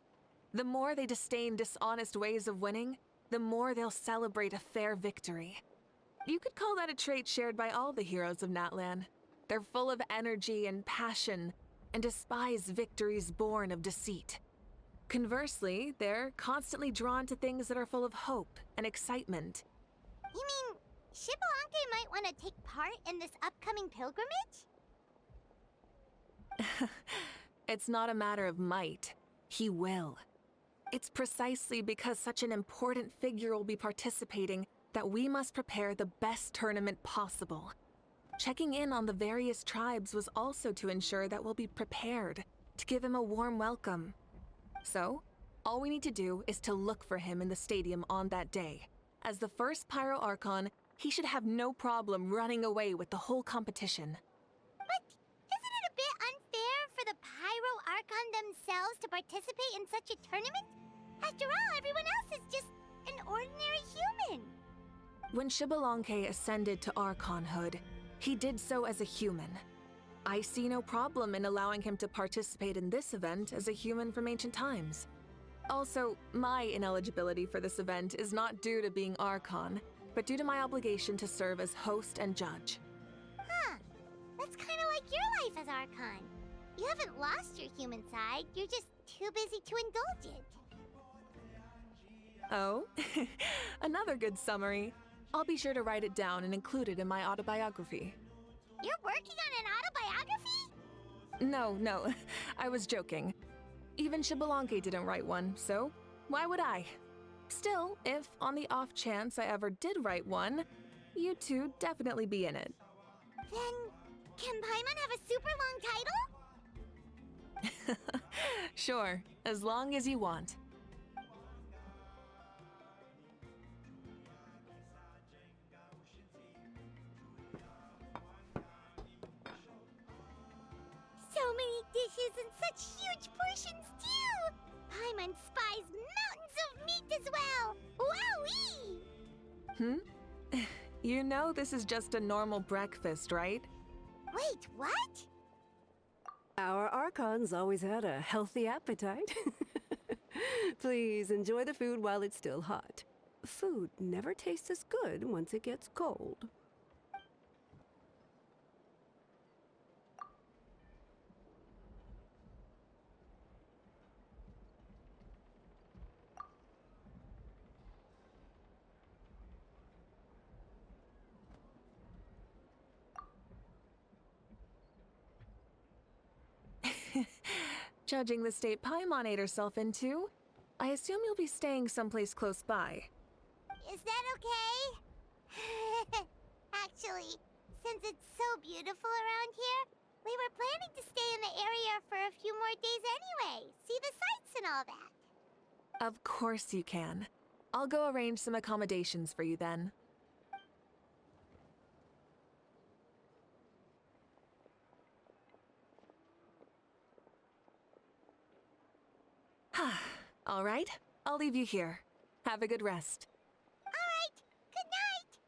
The more they disdain dishonest ways of winning, the more they'll celebrate a fair victory. You could call that a trait shared by all the heroes of Natlan. They're full of energy and passion, and despise victories born of deceit. Conversely, they're constantly drawn to things that are full of hope and excitement. You mean Xbalanque might want to take part in this upcoming pilgrimage? It's not a matter of might. He will. It's precisely because such an important figure will be participating that we must prepare the best tournament possible. Checking in on the various tribes was also to ensure that we'll be prepared to give him a warm welcome. So, all we need to do is to look for him in the stadium on that day. As the first Pyro Archon, he should have no problem running away with the whole competition. But isn't it a bit unfair for the Pyro Archon themselves to participate in such a tournament? After all, everyone else is just an ordinary human. When Xbalanque ascended to Archonhood, he did so as a human. I see no problem in allowing him to participate in this event as a human from ancient times. Also, my ineligibility for this event is not due to being Archon, but due to my obligation to serve as host and judge. Huh. That's kind of like your life as Archon. You haven't lost your human side, you're just too busy to indulge it. Oh, another good summary. I'll be sure to write it down and include it in my autobiography. You're working on an autobiography? No, I was joking. Even Xbalanque didn't write one, so why would I? Still, if on the off chance I ever did write one, you two definitely be in it. Then, can Paimon have a super long title? Sure, as long as you want. So many dishes and such huge portions, too! Paimon spies mountains of meat as well! Wowee! You know this is just a normal breakfast, right? Wait, what? Our Archons always had a healthy appetite. Please enjoy the food while it's still hot. Food never tastes as good once it gets cold. Judging the state Paimon ate herself into, I assume you'll be staying someplace close by. Is that okay? Actually, since it's so beautiful around here, we were planning to stay in the area for a few more days anyway. See the sights and all that. Of course you can. I'll go arrange some accommodations for you then. All right, I'll leave you here. Have a good rest. All right, good night.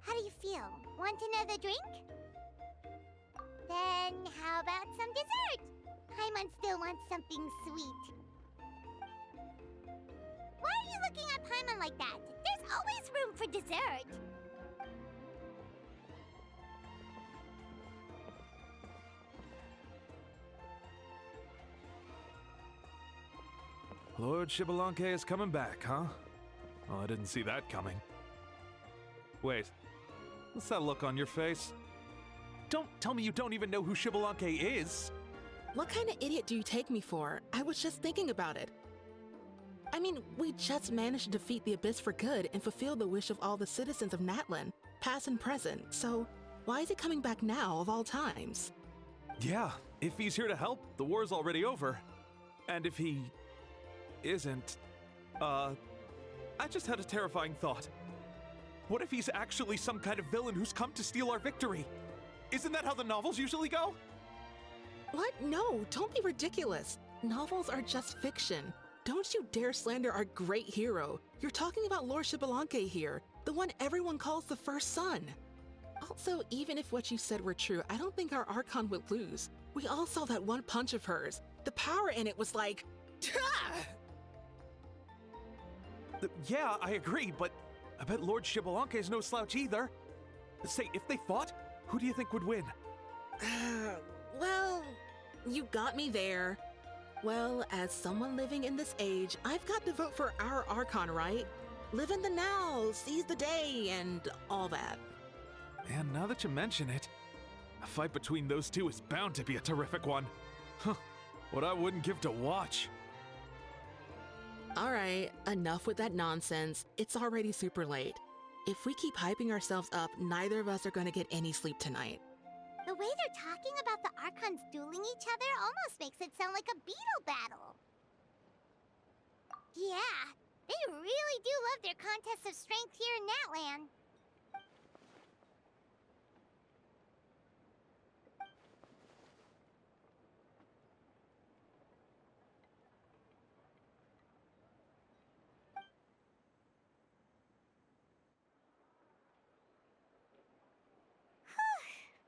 How do you feel? Want another drink? Then how about some dessert? Paimon still wants something sweet. Why are you looking at Paimon like that? There's always room for dessert. Lord Xbalanque is coming back, huh? Oh, I didn't see that coming. Wait, what's that look on your face? Don't tell me you don't even know who Xbalanque is! What kind of idiot do you take me for? I was just thinking about it. I mean, we just managed to defeat the Abyss for good and fulfill the wish of all the citizens of Natlan, past and present, so why is he coming back now of all times? Yeah, if he's here to help, the war's already over. And if he isn't, I just had a terrifying thought. What if he's actually some kind of villain who's come to steal our victory? Isn't that how the novels usually go? What? No, don't be ridiculous. Novels are just fiction. Don't you dare slander our great hero. You're talking about Lord Xbalanque here, the one everyone calls the first son. Also, even if what you said were true, I don't think our Archon would lose. We all saw that one punch of hers. The power in it was like, Tah! Yeah, I agree, but I bet Lord Xbalanque is no slouch either. Say, if they fought, who do you think would win? Well, you got me there. Well, as someone living in this age, I've got to vote for our Archon, right? Live in the now, seize the day, and all that. And now that you mention it, a fight between those two is bound to be a terrific one. Huh, what I wouldn't give to watch. All right, enough with that nonsense. It's already super late. If we keep hyping ourselves up, neither of us are going to get any sleep tonight. The way they're talking about the Archons dueling each other almost makes it sound like a beetle battle. Yeah, they really do love their contests of strength here in Natlan.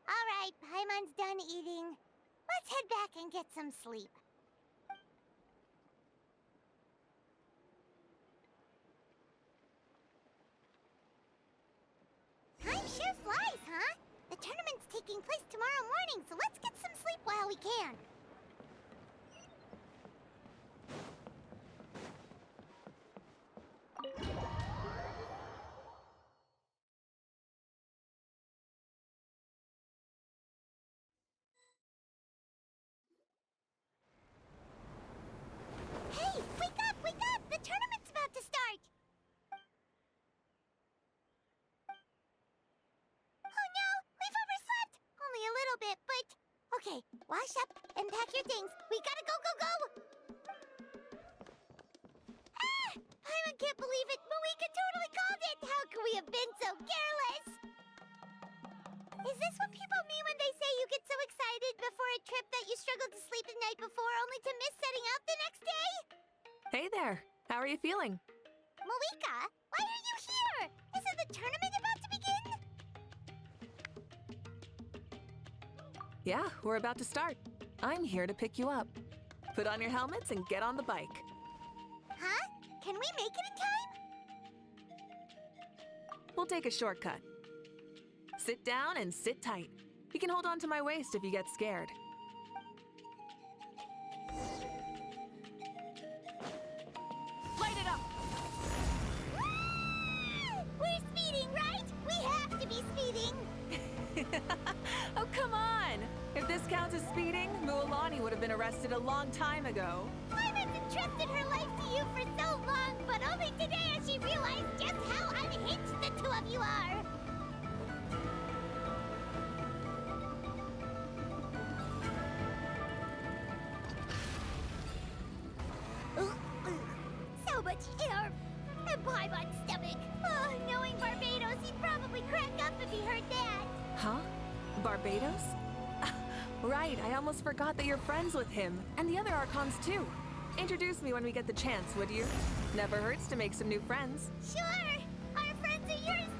All right, Paimon's done eating. Let's head back and get some sleep. Time sure flies, huh? The tournament's taking place tomorrow morning, so let's get some sleep while we can. Hey, wake up, wake up! The tournament's about to start! Oh no, we've overslept! Only a little bit, but... Okay, wash up and pack your things. We gotta go, go, go! Ah! I can't believe it! Mavuika totally called it! How could we have been so careless? Is this what people mean when they say you get so excited before a trip that you struggled to sleep the night before only to miss setting out the next day? Hey there. How are you feeling? Mavuika, why are you here? Isn't the tournament about to begin? Yeah, we're about to start. I'm here to pick you up. Put on your helmets and get on the bike. Huh? Can we make it in time? We'll take a shortcut. Sit down and sit tight. You can hold on to my waist if you get scared. Light it up! We're speeding, right? We have to be speeding. Oh, come on! If this counts as speeding, Mualani would have been arrested a long time ago. Ivan's entrusted her life to you for so long, but only today has she realized just how unhinged the two of you are. So much air. And Paimon's stomach. Oh, knowing Barbados, he'd probably crack up if he heard that. Huh? Barbados? Right, I almost forgot that you're friends with him, and the other Archons too. Introduce me when we get the chance, would you? Never hurts to make some new friends. Sure! Our friends are yours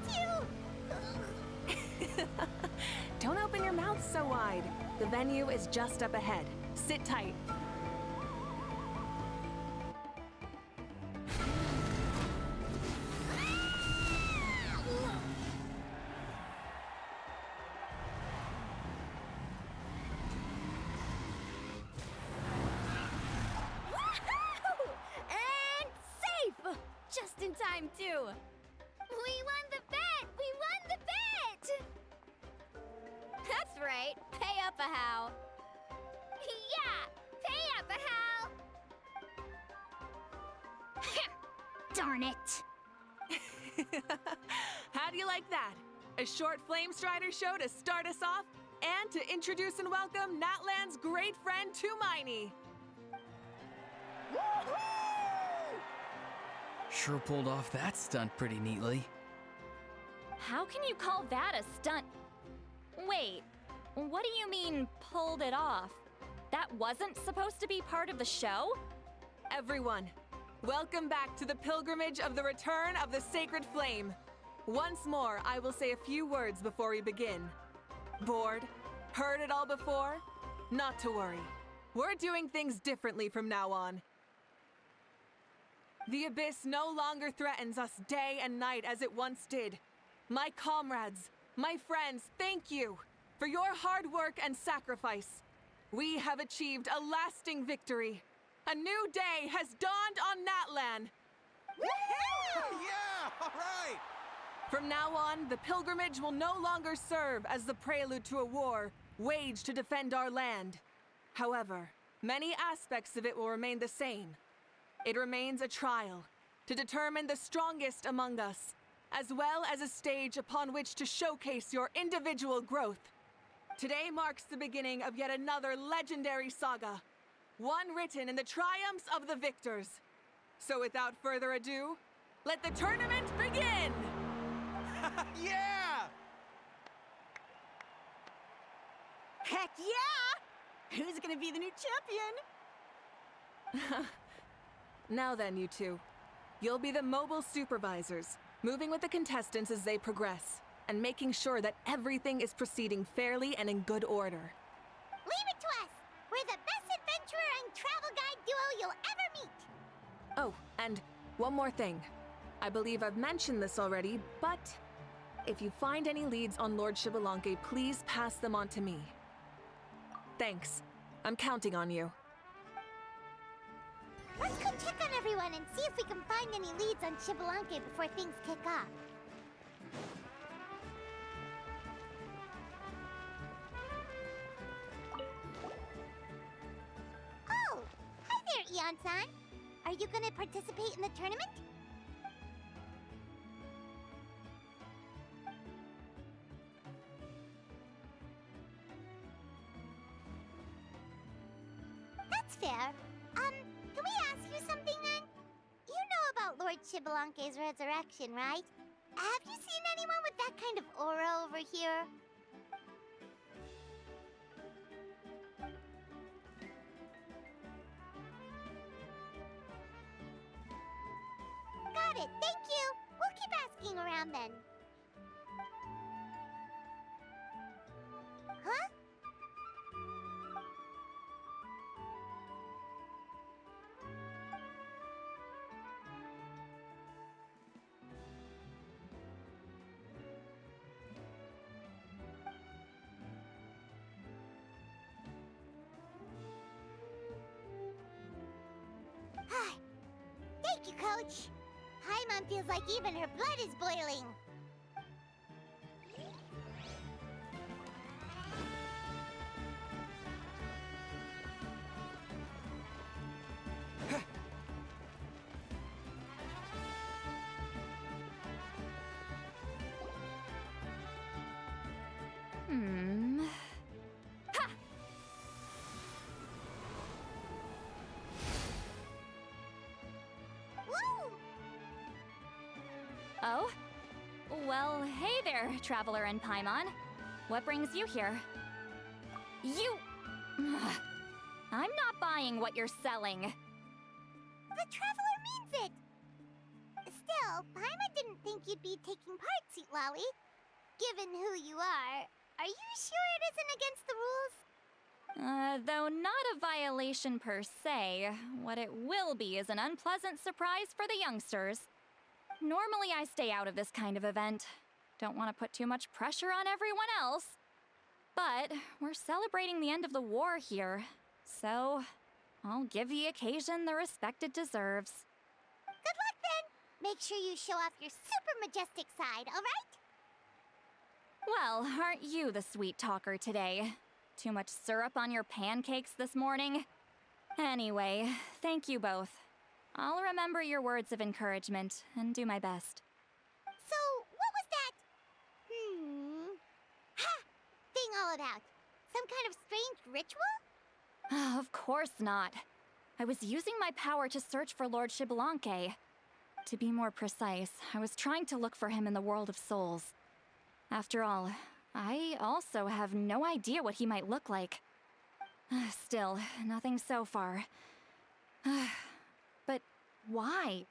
too! Don't open your mouth so wide. The venue is just up ahead. Sit tight. And safe! Just in time, too. We won the bet! We won the bet! That's right. Pay up a how. Yeah! Pay up, Hal! Darn it! How do you like that? A short Flame Strider show to start us off, and to introduce and welcome Natlan's great friend Tumaini. Sure pulled off that stunt pretty neatly. How can you call that a stunt? Wait, what do you mean, pulled it off? That wasn't supposed to be part of the show? Everyone, welcome back to the pilgrimage of the return of the sacred flame. Once more, I will say a few words before we begin. Bored? Heard it all before? Not to worry. We're doing things differently from now on. The abyss no longer threatens us day and night as it once did. My comrades, my friends, thank you for your hard work and sacrifice. We have achieved a lasting victory. A new day has dawned on Natlan. Yeah, all right! From now on, the pilgrimage will no longer serve as the prelude to a war waged to defend our land. However, many aspects of it will remain the same. It remains a trial to determine the strongest among us, as well as a stage upon which to showcase your individual growth. Today marks the beginning of yet another legendary saga, one written in the triumphs of the victors. So without further ado, let the tournament begin! Yeah! Heck yeah! Who's gonna be the new champion? Now then, you two. You'll be the mobile supervisors, moving with the contestants as they progress, and making sure that everything is proceeding fairly and in good order. Leave it to us! We're the best adventurer and travel guide duo you'll ever meet! Oh, and one more thing. I believe I've mentioned this already, but if you find any leads on Lord Xbalanque, please pass them on to me. Thanks. I'm counting on you. Let's go check on everyone and see if we can find any leads on Xbalanque before things kick off. Oh! Hi there, Iansan! Are you gonna participate in the tournament? That's fair. Can we ask you something then? You know about Lord Xbalanque's resurrection, right? Have you seen anyone with that kind of aura over here? it, thank you. We'll keep asking around then. Huh? Thank you, Coach. Paimon feels like even her blood is boiling. Ha! Woo! Oh? Well, hey there, Traveler and Paimon. What brings you here? You... I'm not buying what you're selling. The Traveler means it! Still, Paimon didn't think you'd be taking part, Sweet Lolly. Given who you are you sure it isn't against the rules? Though not a violation per se, what it will be is an unpleasant surprise for the youngsters. Normally I stay out of this kind of event. Don't want to put too much pressure on everyone else. But we're celebrating the end of the war here, so I'll give the occasion the respect it deserves. Good luck then! Make sure you show off your super majestic side, alright? Well, aren't you the sweet talker today? Too much syrup on your pancakes this morning? Anyway, thank you both. I'll remember your words of encouragement and do my best. So, what was that? Ha! Thing all about? Some kind of strange ritual? Of course not. I was using my power to search for Lord Xbalanque. To be more precise, I was trying to look for him in the world of souls. After all, I also have no idea what he might look like. Still, nothing so far. But why?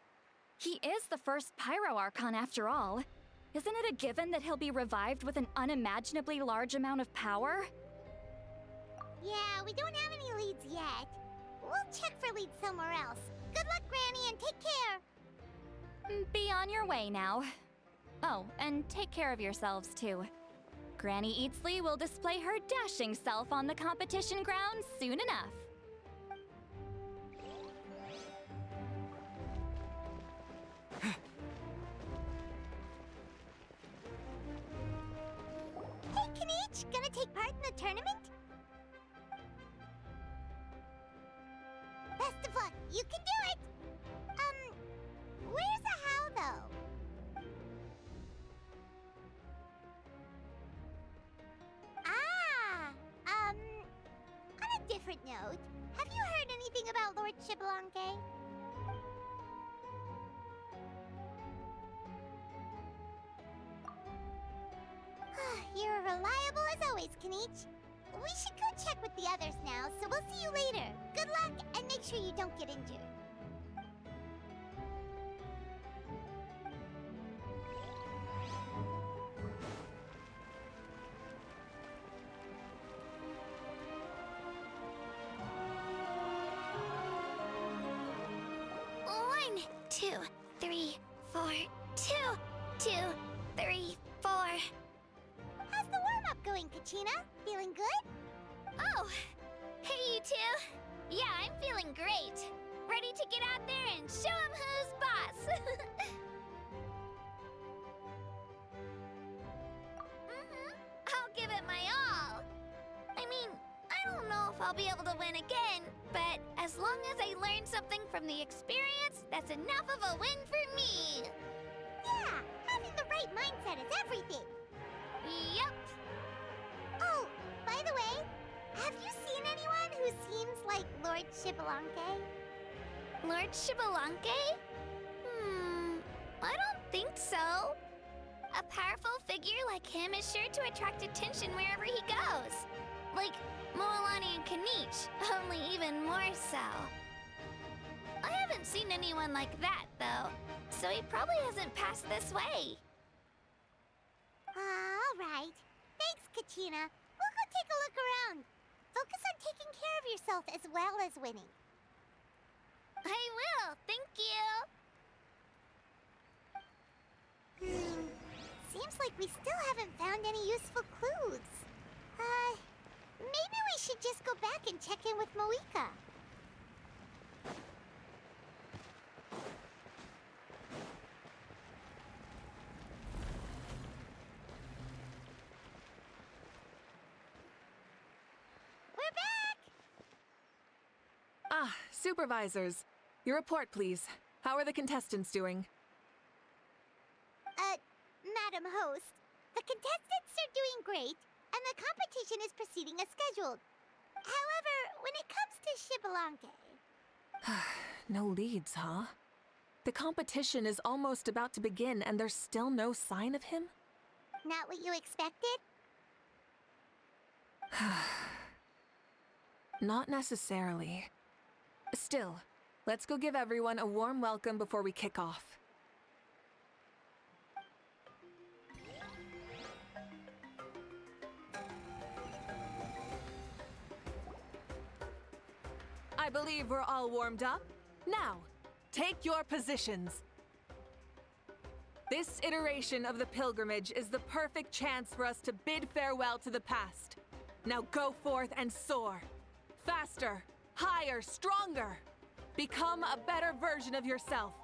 He is the first Pyro Archon after all. Isn't it a given that he'll be revived with an unimaginably large amount of power? Yeah, we don't have any leads yet. We'll check for leads somewhere else. Good luck, Granny, and take care! Be on your way now. Oh, and take care of yourselves too. Granny Eatsley will display her dashing self on the competition grounds soon enough. Hey, Kinich! Gonna take part in the tournament? Best of luck! You can do it! Where's the how, though? On a different note, have you heard anything about Lord Xbalanque? You're reliable as always, Kinich. We should go check with the others now, so we'll see you later. Good luck, and make sure you don't get injured. One, 2, 3, 4, 2, 2, 3, 4. How's the warm-up going, Kachina? Feeling good? Oh, hey you two. Yeah, I'm feeling great. Ready to get out there and show 'em who's boss. I'll give it my all. I mean, I don't know if I'll be able to win again, but as long as I learn something from the experience, that's enough of a win for me. Yeah, having the right mindset is everything. Yup. Oh, by the way, have you seen anyone who seems like Lord Xbalanque? Lord Xbalanque? I don't think so. A powerful figure like him is sure to attract attention wherever he goes. Like Moalani and Kinich, only even more so. I haven't seen anyone like that, though. so he probably hasn't passed this way. All right. Thanks, Kachina. We'll go take a look around. Focus on taking care of yourself as well as winning. I will, thank you. Seems like we still haven't found any useful clues. Maybe we should just go back and check in with Mavuika. We're back! Ah, supervisors. Your report, please. How are the contestants doing? Madam Host, the contestants are doing great, and the competition is proceeding as scheduled. However, when it comes to Xbalanque... No leads, huh? The competition is almost about to begin, and there's still no sign of him? Not what you expected? Not necessarily. Still, let's go give everyone a warm welcome before we kick off. I believe we're all warmed up. Now, take your positions. This iteration of the pilgrimage is the perfect chance for us to bid farewell to the past. Now go forth and soar. Faster, higher, stronger. Become a better version of yourself.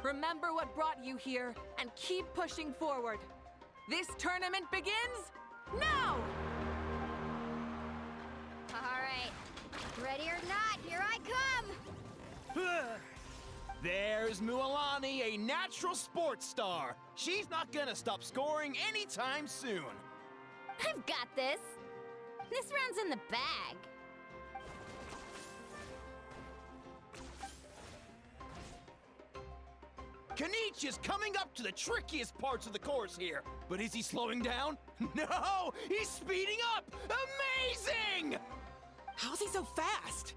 Remember what brought you here and keep pushing forward. This tournament begins now! All right. Ready or not, here I come! There's Mualani, a natural sports star. She's not gonna stop scoring anytime soon. I've got this. This round's in the bag. Kinich is coming up to the trickiest parts of the course here. But is he slowing down? No! He's speeding up! Amazing! How's he so fast?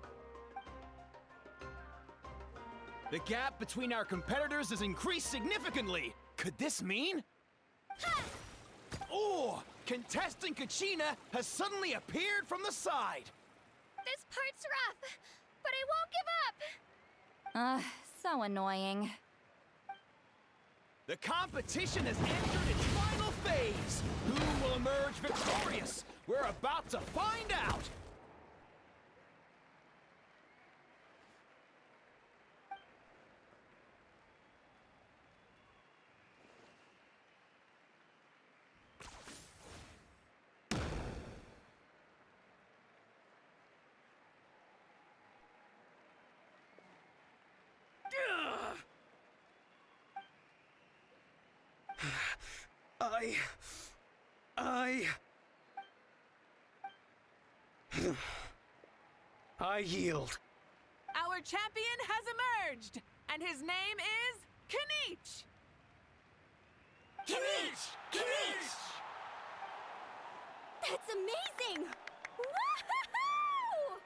The gap between our competitors has increased significantly. Could this mean? Ha! Oh! Contestant Kachina has suddenly appeared from the side. This part's rough, but I won't give up. So annoying. The competition has entered its final phase. Who will emerge victorious? We're about to find out. I yield. Our champion has emerged, and his name is Kinich! Kinich! Kinich! That's amazing! Woohoo!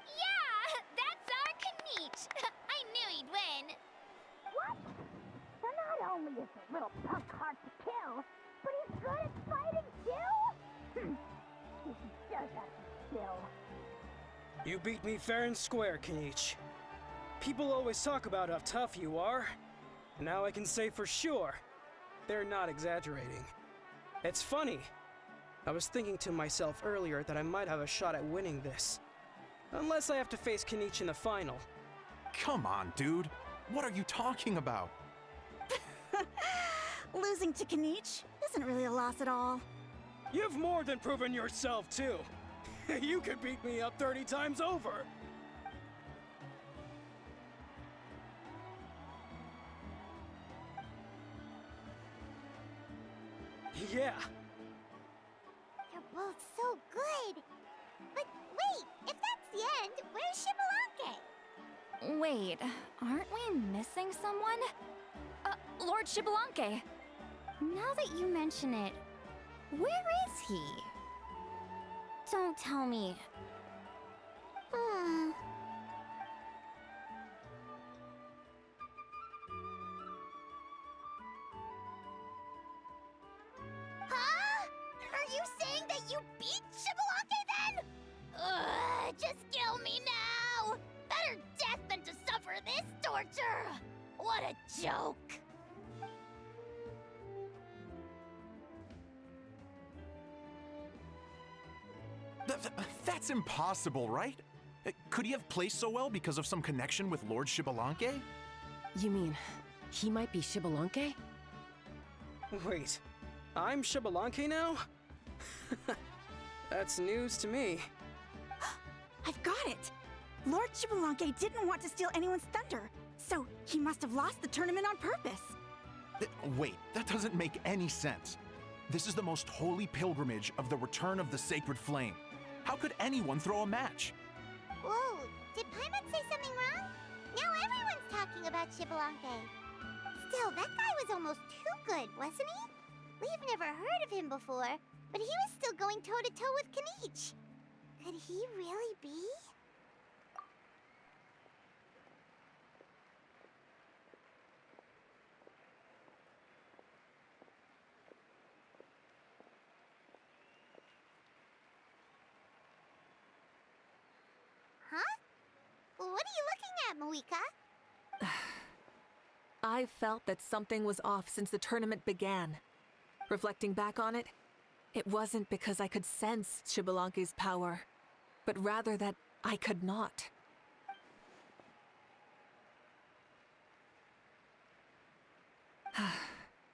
Yeah, that's our Kinich. I knew he'd win. What? So not only is the little punk hard to kill, but he's good at fighting too? He does have some skill. You beat me fair and square, Kinich. People always talk about how tough you are. And now I can say for sure, they're not exaggerating. It's funny. I was thinking to myself earlier that I might have a shot at winning this. Unless I have to face Kinich in the final. Come on, dude. What are you talking about? Losing to Kinich isn't really a loss at all. You've more than proven yourself, too. You could beat me up 30 times over. Yeah. They're both so good. But wait, if that's the end, where's Xbalanque? Wait, aren't we missing someone? Lord Xbalanque. Now that you mention it, where is he? Don't tell me. you beat Xbalanque then? Ugh, just kill me now! Better death than to suffer this torture! What a joke! That's impossible, right? Could he have placed so well because of some connection with Lord Xbalanque? You mean, he might be Xbalanque? Wait, I'm Xbalanque now? That's news to me. I've got it! Lord Xbalanque didn't want to steal anyone's thunder, so he must have lost the tournament on purpose. Wait, that doesn't make any sense. This is the most holy pilgrimage of the return of the sacred flame. How could anyone throw a match? Whoa, did Paimon say something wrong? Now everyone's talking about Xbalanque. Still, that guy was almost too good, wasn't he? We've never heard of him before, but he was still going toe-to-toe with Kinich. Could he really be? Huh? What are you looking at, Mavuika? I felt that something was off since the tournament began. Reflecting back on it, it wasn't because I could sense Xbalanque's power, but rather that I could not.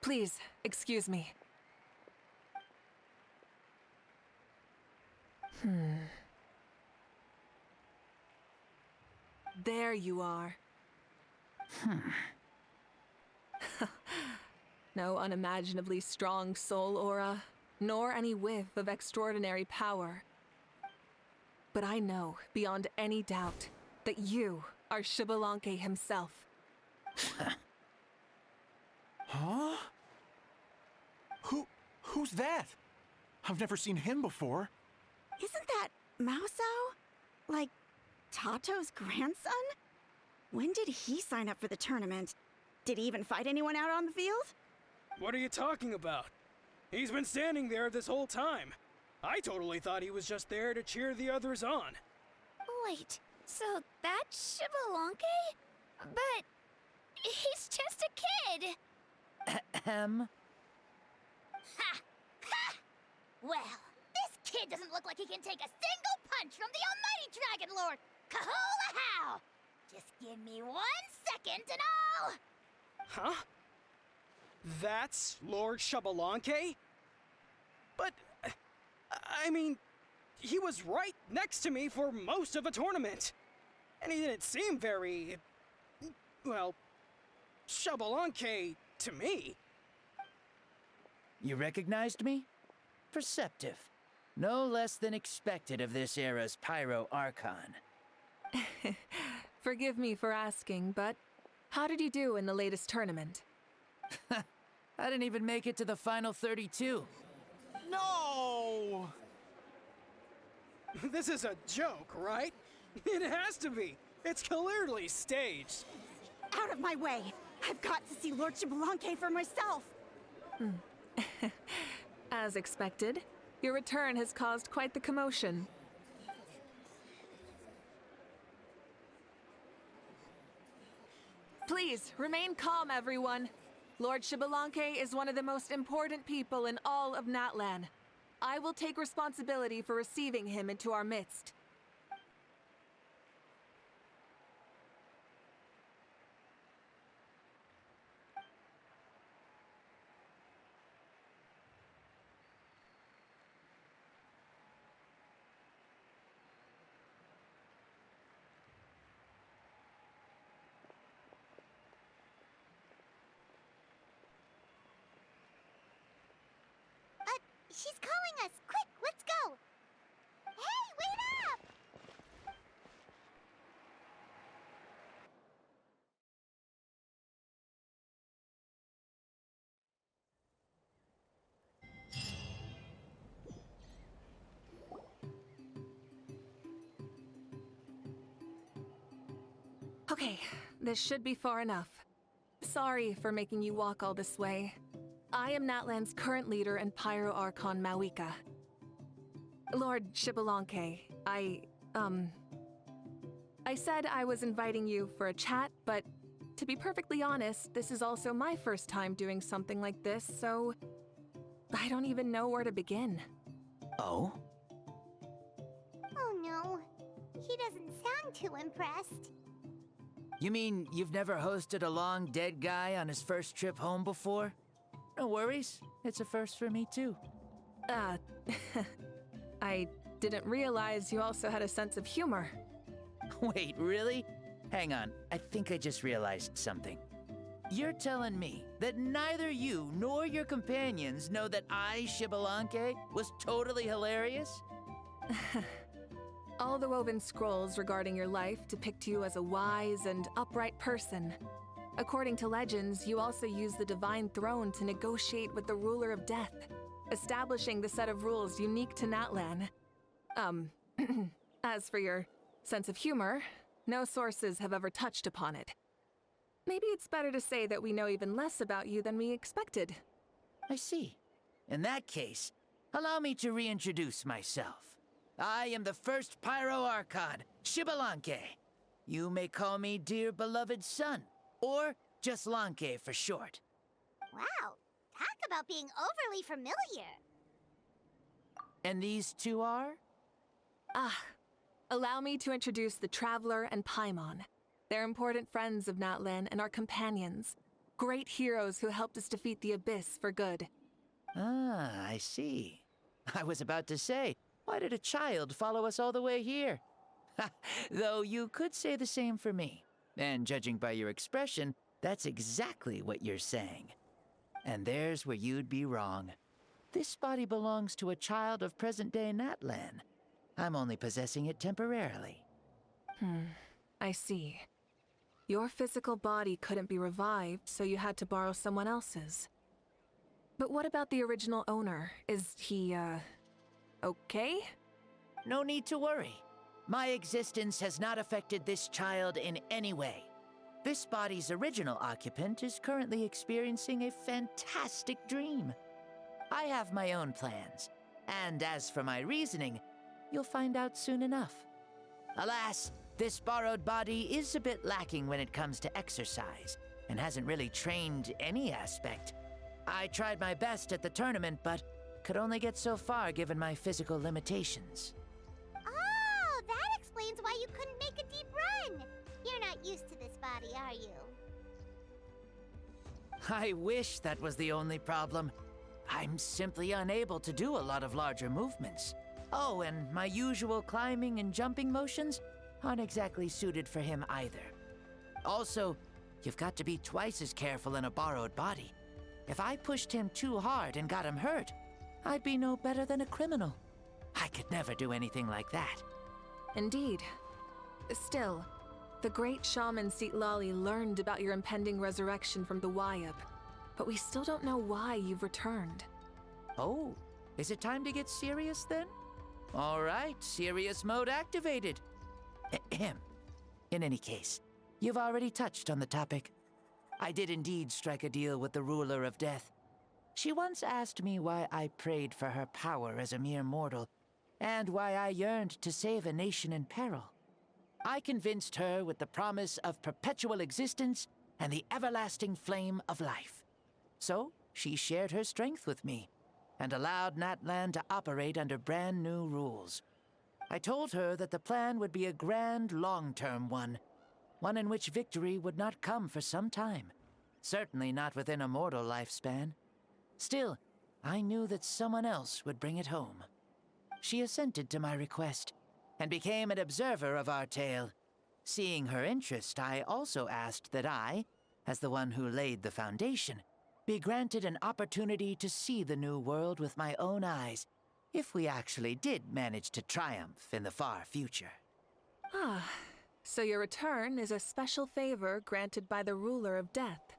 Please, excuse me. There you are. No unimaginably strong soul aura, nor any whiff of extraordinary power. But I know, beyond any doubt, that you are Xbalanque himself. Huh? Who's that? I've never seen him before. Isn't that Mauso? Like, Tato's grandson? When did he sign up for the tournament? Did he even fight anyone out on the field? What are you talking about? He's been standing there this whole time. I totally thought he was just there to cheer the others on. Wait, so that's Xbalanque? But he's just a kid. Ha! Ha! Well, this kid doesn't look like he can take a single punch from the almighty Dragon Lord! Kahula how! Just give me 1 second and I'll... Huh? That's Lord Xbalanque? But, I mean, he was right next to me for most of the tournament. And he didn't seem very, well, Xbalanque to me. You recognized me? Perceptive. No less than expected of this era's Pyro Archon. Forgive me for asking, but how did you do in the latest tournament? I didn't even make it to the final 32. No! This is a joke, right? It has to be. It's clearly staged. Out of my way! I've got to see Lord Xbalanque for myself! As expected, your return has caused quite the commotion. Please, remain calm, everyone. Lord Xbalanque is one of the most important people in all of Natlan. I will take responsibility for receiving him into our midst. She's calling us! Quick, let's go! Hey, wait up! Okay, this should be far enough. Sorry for making you walk all this way. I am Natlan's current leader and Pyro Archon Mavuika. Lord Xbalanque, I said I was inviting you for a chat, but to be perfectly honest, this is also my first time doing something like this, so I don't even know where to begin. Oh? Oh no, he doesn't sound too impressed. You mean you've never hosted a long dead guy on his first trip home before? No worries. It's a first for me, too. I didn't realize you also had a sense of humor. Wait, really? Hang on, I think I just realized something. You're telling me that neither you nor your companions know that I, Xbalanque, was totally hilarious? All the woven scrolls regarding your life depict you as a wise and upright person. According to legends, you also use the divine throne to negotiate with the ruler of death, establishing the set of rules unique to Natlan. As for your sense of humor, no sources have ever touched upon it. Maybe it's better to say that we know even less about you than we expected. I see. In that case, allow me to reintroduce myself. I am the first Pyro Archon, Xbalanque. You may call me dear beloved son, or just Lanque for short. Wow, talk about being overly familiar. And these two are? Allow me to introduce the Traveler and Paimon. They're important friends of Natlan and our companions. Great heroes who helped us defeat the Abyss for good. Ah, I see. I was about to say, why did a child follow us all the way here? Though you could say the same for me. And judging by your expression, that's exactly what you're saying. And there's where you'd be wrong. This body belongs to a child of present-day Natlan. I'm only possessing it temporarily. I see. Your physical body couldn't be revived, so you had to borrow someone else's. But what about the original owner? Is he, okay? No need to worry. My existence has not affected this child in any way. This body's original occupant is currently experiencing a fantastic dream. I have my own plans, and as for my reasoning, you'll find out soon enough. Alas, this borrowed body is a bit lacking when it comes to exercise, and hasn't really trained any aspect. I tried my best at the tournament, but could only get so far given my physical limitations. Oh, that explains why you couldn't make a deep run. You're not used to this body, are you? I wish that was the only problem. I'm simply unable to do a lot of larger movements. Oh, and my usual climbing and jumping motions aren't exactly suited for him either. Also, you've got to be twice as careful in a borrowed body. If I pushed him too hard and got him hurt, I'd be no better than a criminal. I could never do anything like that. Indeed. Still, the great shaman Citlali learned about your impending resurrection from the Wyab, but we still don't know why you've returned. Oh, is it time to get serious then? All right, serious mode activated. Ahem. In any case, you've already touched on the topic. I did indeed strike a deal with the ruler of death. She once asked me why I prayed for her power as a mere mortal, and why I yearned to save a nation in peril. I convinced her with the promise of perpetual existence and the everlasting flame of life. So, she shared her strength with me, and allowed Natlan to operate under brand new rules. I told her that the plan would be a grand, long-term one in which victory would not come for some time. Certainly not within a mortal lifespan. Still, I knew that someone else would bring it home. She assented to my request, and became an observer of our tale. Seeing her interest, I also asked that I, as the one who laid the foundation, be granted an opportunity to see the new world with my own eyes, if we actually did manage to triumph in the far future. Ah, so your return is a special favor granted by the ruler of death.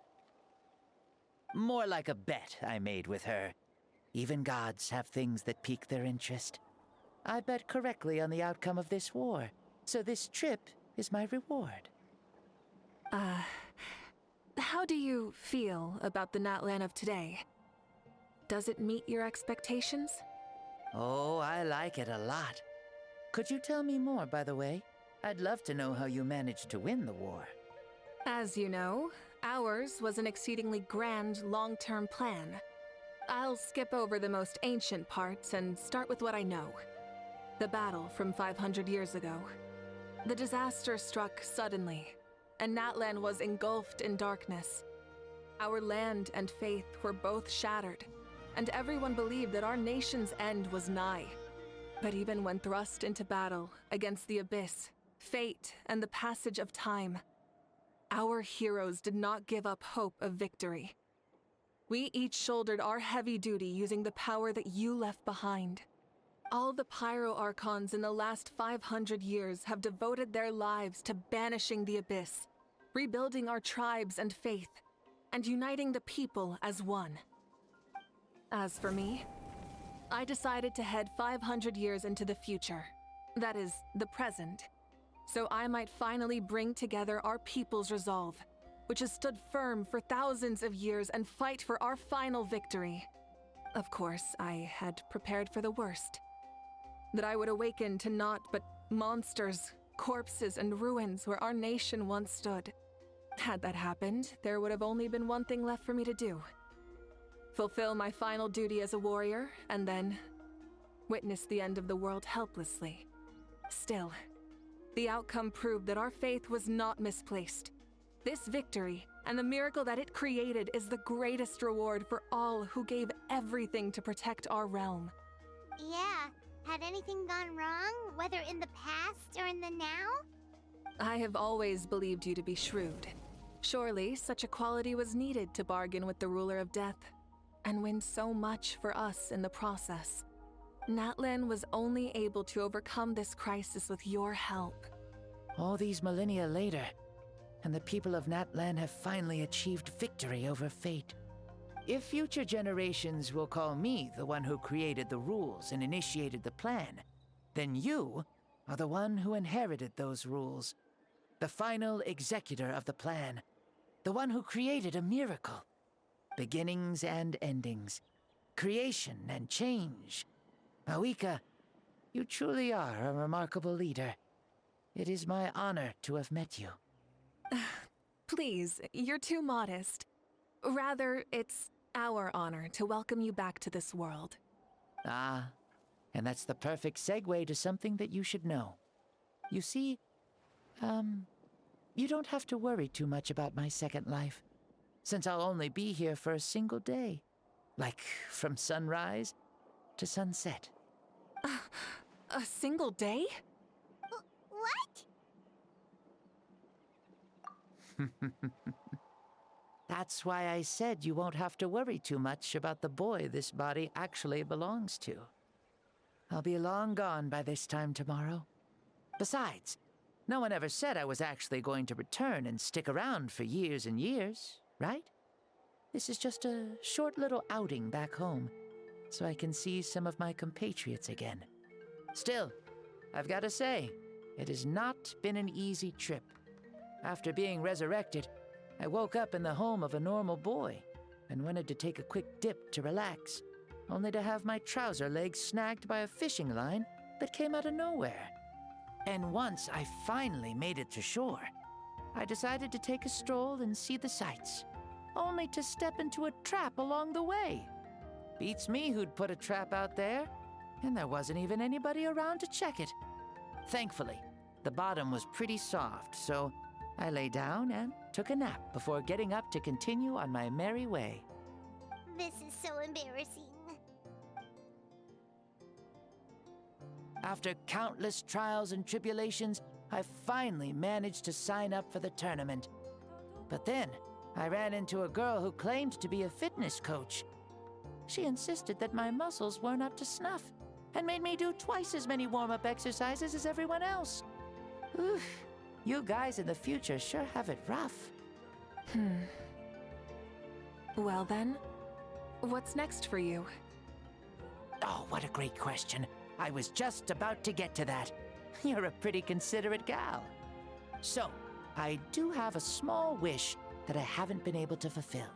More like a bet I made with her. Even gods have things that pique their interest. I bet correctly on the outcome of this war, so this trip is my reward. How do you feel about the Natlan of today? Does it meet your expectations? Oh, I like it a lot. Could you tell me more, by the way? I'd love to know how you managed to win the war. As you know, ours was an exceedingly grand, long-term plan. I'll skip over the most ancient parts and start with what I know. The battle from 500 years ago. The disaster struck suddenly, and Natlan was engulfed in darkness. Our land and faith were both shattered, and everyone believed that our nation's end was nigh. But even when thrust into battle against the abyss, fate, and the passage of time, our heroes did not give up hope of victory. We each shouldered our heavy duty using the power that you left behind. All the Pyro Archons in the last 500 years have devoted their lives to banishing the abyss, rebuilding our tribes and faith, and uniting the people as one. As for me, I decided to head 500 years into the future, that is, the present, so I might finally bring together our people's resolve, which has stood firm for thousands of years, and fight for our final victory. Of course, I had prepared for the worst. That I would awaken to naught but monsters, corpses, and ruins where our nation once stood. Had that happened, there would have only been one thing left for me to do. Fulfill my final duty as a warrior, and then witness the end of the world helplessly. Still, the outcome proved that our faith was not misplaced. This victory, and the miracle that it created, is the greatest reward for all who gave everything to protect our realm. Yeah, had anything gone wrong, whether in the past or in the now? I have always believed you to be shrewd. Surely, such a quality was needed to bargain with the ruler of death, and win so much for us in the process. Natlan was only able to overcome this crisis with your help. All these millennia later, and the people of Natlan have finally achieved victory over fate. If future generations will call me the one who created the rules and initiated the plan, then you are the one who inherited those rules. The final executor of the plan. The one who created a miracle. Beginnings and endings. Creation and change. Mavuika, you truly are a remarkable leader. It is my honor to have met you. Please, you're too modest. Rather, it's our honor to welcome you back to this world. Ah, and that's the perfect segue to something that you should know. You see, you don't have to worry too much about my second life, since I'll only be here for a single day. Like, from sunrise to sunset. A single day? What? That's why I said you won't have to worry too much about the boy this body actually belongs to. I'll be long gone by this time tomorrow. Besides, no one ever said I was actually going to return and stick around for years and years, right? This is just a short little outing back home, so I can see some of my compatriots again. Still, I've got to say, it has not been an easy trip. After being resurrected, I woke up in the home of a normal boy and wanted to take a quick dip to relax, only to have my trouser legs snagged by a fishing line that came out of nowhere. And once I finally made it to shore, I decided to take a stroll and see the sights, only to step into a trap along the way. Beats me who'd put a trap out there, and there wasn't even anybody around to check it. Thankfully, the bottom was pretty soft, so I lay down and took a nap before getting up to continue on my merry way. This is so embarrassing. After countless trials and tribulations, I finally managed to sign up for the tournament. But then, I ran into a girl who claimed to be a fitness coach. She insisted that my muscles weren't up to snuff, and made me do twice as many warm-up exercises as everyone else. Oof, you guys in the future sure have it rough. Well then, what's next for you? Oh, what a great question. I was just about to get to that. You're a pretty considerate gal. So, I do have a small wish that I haven't been able to fulfill.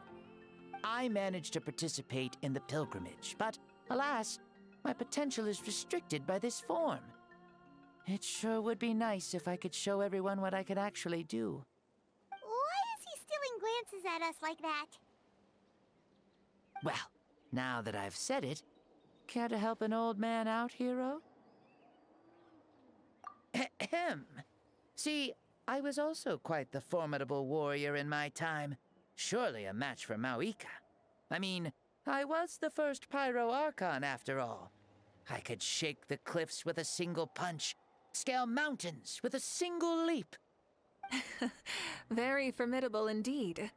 I managed to participate in the pilgrimage, but alas, my potential is restricted by this form. It sure would be nice if I could show everyone what I could actually do. Why is he stealing glances at us like that? Well, now that I've said it, care to help an old man out, hero? Ahem. See, I was also quite the formidable warrior in my time. Surely a match for Mavuika. I mean, I was the first Pyro Archon after all. I could shake the cliffs with a single punch, scale mountains with a single leap. Very formidable indeed.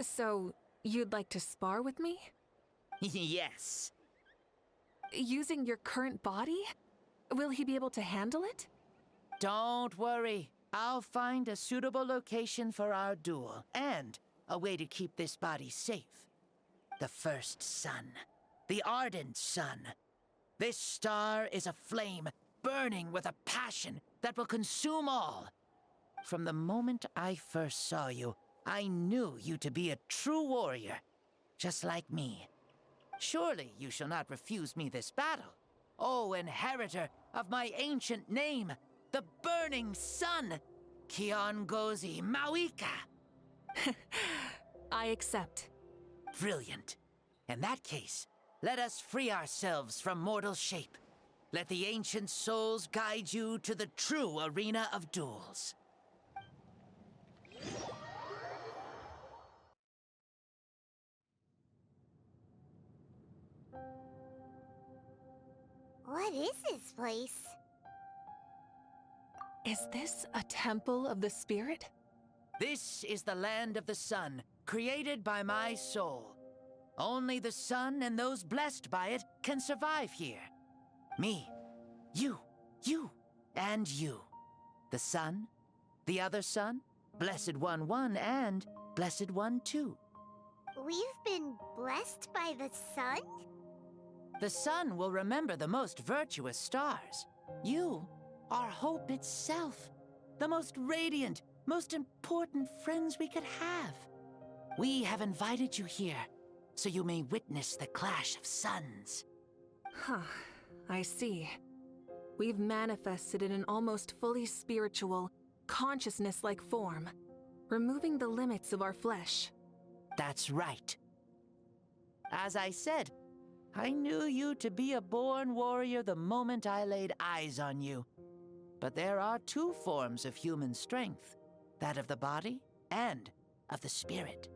So, you'd like to spar with me? Yes. Using your current body? Will he be able to handle it? Don't worry. I'll find a suitable location for our duel, and a way to keep this body safe. The first sun. The ardent sun. This star is a flame, burning with a passion that will consume all. From the moment I first saw you, I knew you to be a true warrior, just like me. Surely you shall not refuse me this battle, O inheritor of my ancient name, the Burning Sun, Kiongozi Mavuika. I accept. Brilliant. In that case, let us free ourselves from mortal shape. Let the ancient souls guide you to the true arena of duels. What is this place? Is this a temple of the spirit? This is the land of the sun, created by my soul. Only the sun and those blessed by it can survive here. Me, you, and you. The sun, the other sun, Blessed One 1, and Blessed One 2. We've been blessed by the sun? The sun will remember the most virtuous stars. You are hope itself. The most radiant, most important friends we could have. We have invited you here, so you may witness the clash of suns. Huh, I see. We've manifested in an almost fully spiritual, consciousness-like form, removing the limits of our flesh. That's right. As I said, I knew you to be a born warrior the moment I laid eyes on you. But there are two forms of human strength, that of the body and of the spirit.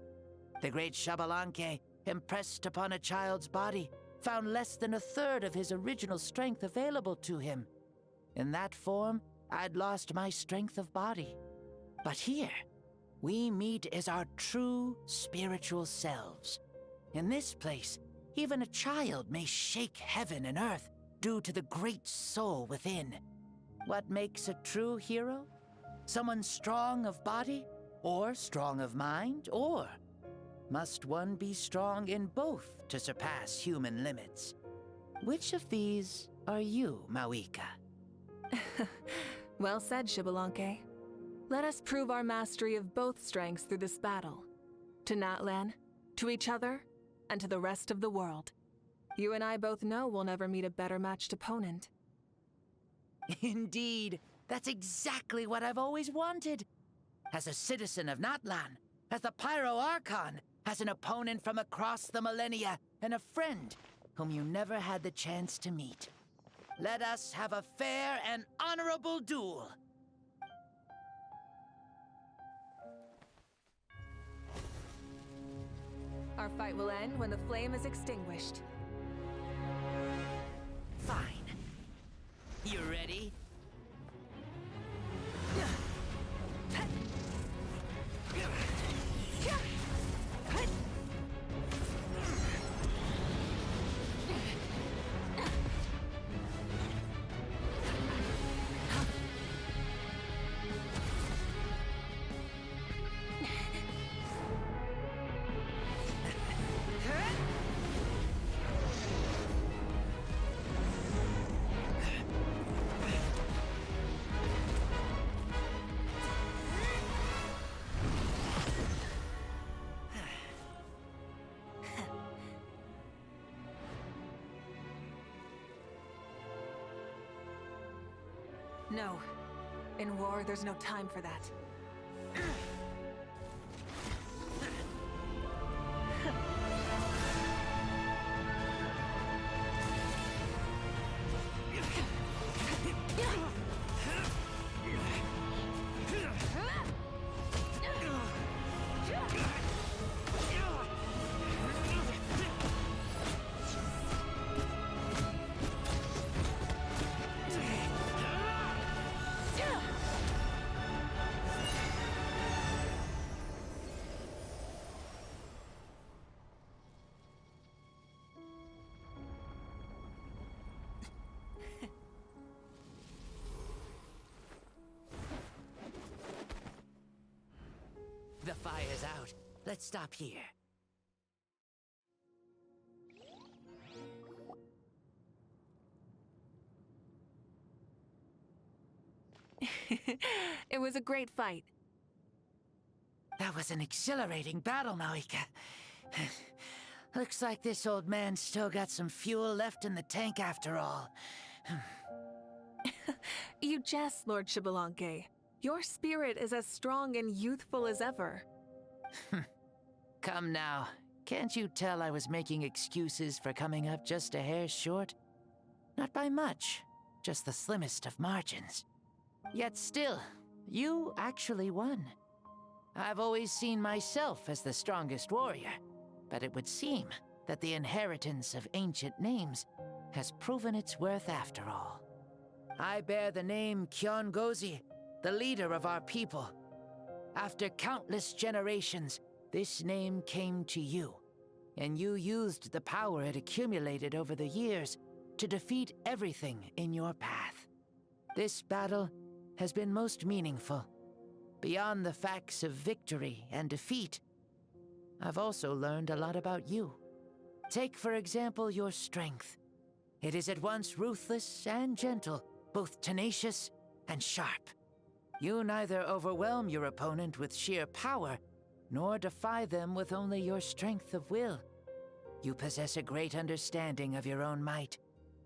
The great Xbalanque, impressed upon a child's body, found less than a third of his original strength available to him. In that form, I'd lost my strength of body. But here, we meet as our true spiritual selves. In this place, even a child may shake heaven and earth due to the great soul within. What makes a true hero? Someone strong of body, or strong of mind, or must one be strong in both to surpass human limits? Which of these are you, Mavuika? Well said, Xbalanque. Let us prove our mastery of both strengths through this battle. To Natlan, to each other, and to the rest of the world. You and I both know we'll never meet a better matched opponent. Indeed, that's exactly what I've always wanted. As a citizen of Natlan, as the Pyro Archon, as an opponent from across the millennia, and a friend whom you never had the chance to meet. Let us have a fair and honorable duel. Our fight will end when the flame is extinguished. Fine. You ready? No. In war, there's no time for that. The fire's out. Let's stop here. It was a great fight. That was an exhilarating battle, Mavuika. Looks like this old man's still got some fuel left in the tank after all. You jest, Lord Xbalanque. Your spirit is as strong and youthful as ever. Come now. Can't you tell I was making excuses for coming up just a hair short? Not by much, just the slimmest of margins. Yet still, you actually won. I've always seen myself as the strongest warrior, but it would seem that the inheritance of ancient names has proven its worth after all. I bear the name Kiongozi, the leader of our people. After countless generations, this name came to you, and you used the power it accumulated over the years to defeat everything in your path. This battle has been most meaningful. Beyond the facts of victory and defeat, I've also learned a lot about you. Take, for example, your strength. It is at once ruthless and gentle, both tenacious and sharp. You neither overwhelm your opponent with sheer power, nor defy them with only your strength of will. You possess a great understanding of your own might,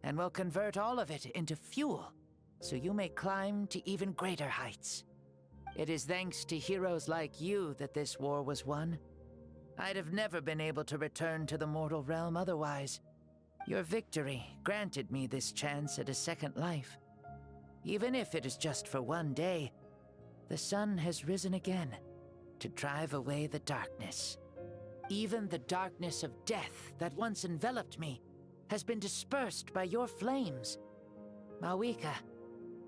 and will convert all of it into fuel, so you may climb to even greater heights. It is thanks to heroes like you that this war was won. I'd have never been able to return to the mortal realm otherwise. Your victory granted me this chance at a second life. Even if it is just for one day, the sun has risen again to drive away the darkness. Even the darkness of death that once enveloped me has been dispersed by your flames. Mavuika,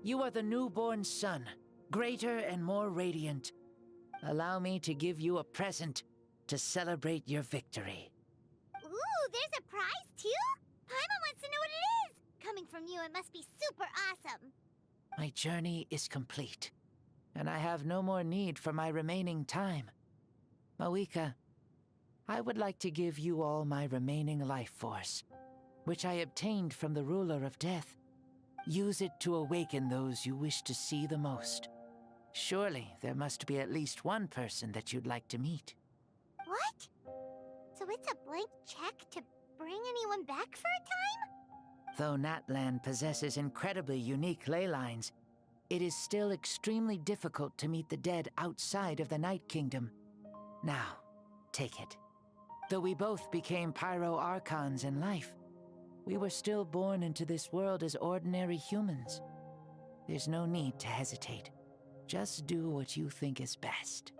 you are the newborn sun, greater and more radiant. Allow me to give you a present to celebrate your victory. Ooh, there's a prize too? Paimon wants to know what it is! Coming from you, it must be super awesome. My journey is complete, and I have no more need for my remaining time. Mavuika, I would like to give you all my remaining life force, which I obtained from the ruler of death. Use it to awaken those you wish to see the most. Surely there must be at least one person that you'd like to meet. What? So it's a blank check to bring anyone back for a time? Though Natlan possesses incredibly unique ley lines, it is still extremely difficult to meet the dead outside of the Night Kingdom. Now, take it. Though we both became Pyro Archons in life, we were still born into this world as ordinary humans. There's no need to hesitate. Just do what you think is best.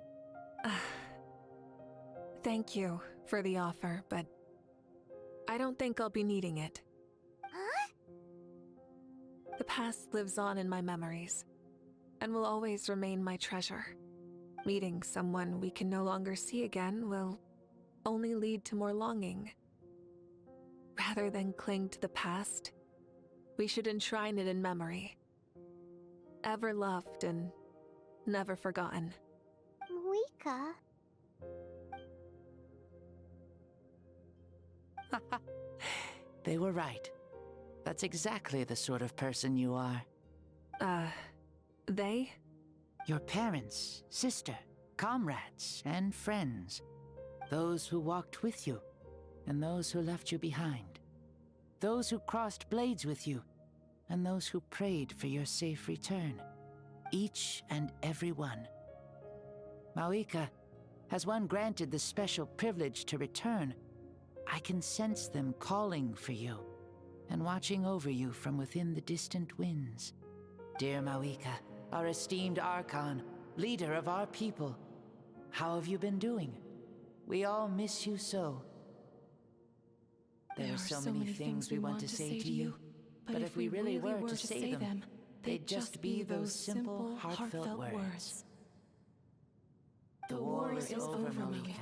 Thank you for the offer, but I don't think I'll be needing it. Huh? The past lives on in my memories, and will always remain my treasure. Meeting someone we can no longer see again will only lead to more longing. Rather than cling to the past, we should enshrine it in memory. Ever loved and never forgotten. Mavuika? They were right. That's exactly the sort of person you are. They? Your parents, sister, comrades, and friends. Those who walked with you, and those who left you behind. Those who crossed blades with you, and those who prayed for your safe return. Each and every one. Mavuika, has one granted the special privilege to return, I can sense them calling for you and watching over you from within the distant winds. Dear Mavuika, our esteemed Archon, leader of our people, how have you been doing? We all miss you so. There are so many things we want to say to you, but if we really were to say them, they'd just be those simple, heartfelt words. The war is over, Mavuika.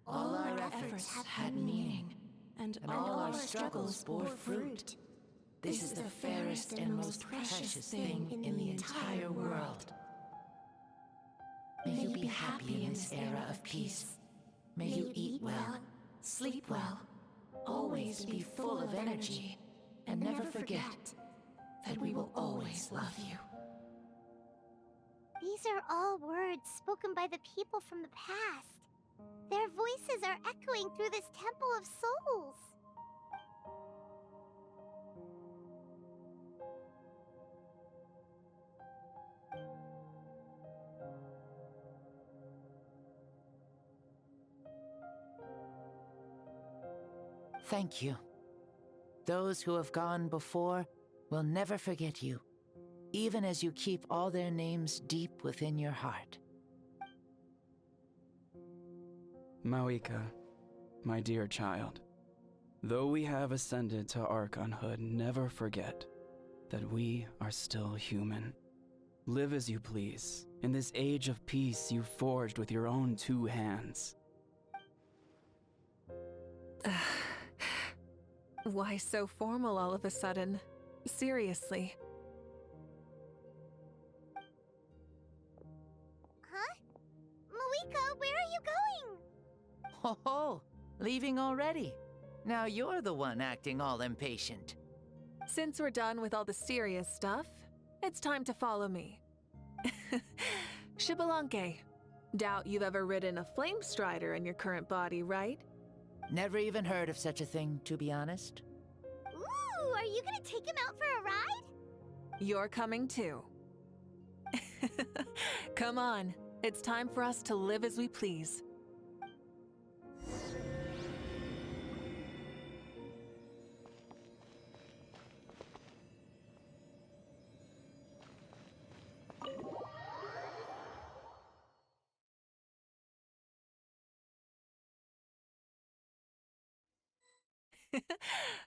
All our efforts had meaning, and all our struggles bore fruit. This is the fairest and most precious thing in the entire world. May you be happy in this era of peace. May you eat well, sleep well, always be full of energy, and never forget that we will always love you. These are all words spoken by the people from the past. Their voices are echoing through this Temple of Souls. Thank you. Those who have gone before will never forget you, even as you keep all their names deep within your heart. Mavuika, my dear child, though we have ascended to Archonhood, never forget that we are still human. Live as you please, in this age of peace you forged with your own 2 hands. Why so formal all of a sudden? Seriously. Huh? Mavuika, where are you going? Ho ho! Leaving already? Now you're the one acting all impatient. Since we're done with all the serious stuff, it's time to follow me. Xbalanque, doubt you've ever ridden a flame strider in your current body, right? Never even heard of such a thing, to be honest. Ooh, are you gonna take him out for a ride? You're coming too. Come on, it's time for us to live as we please.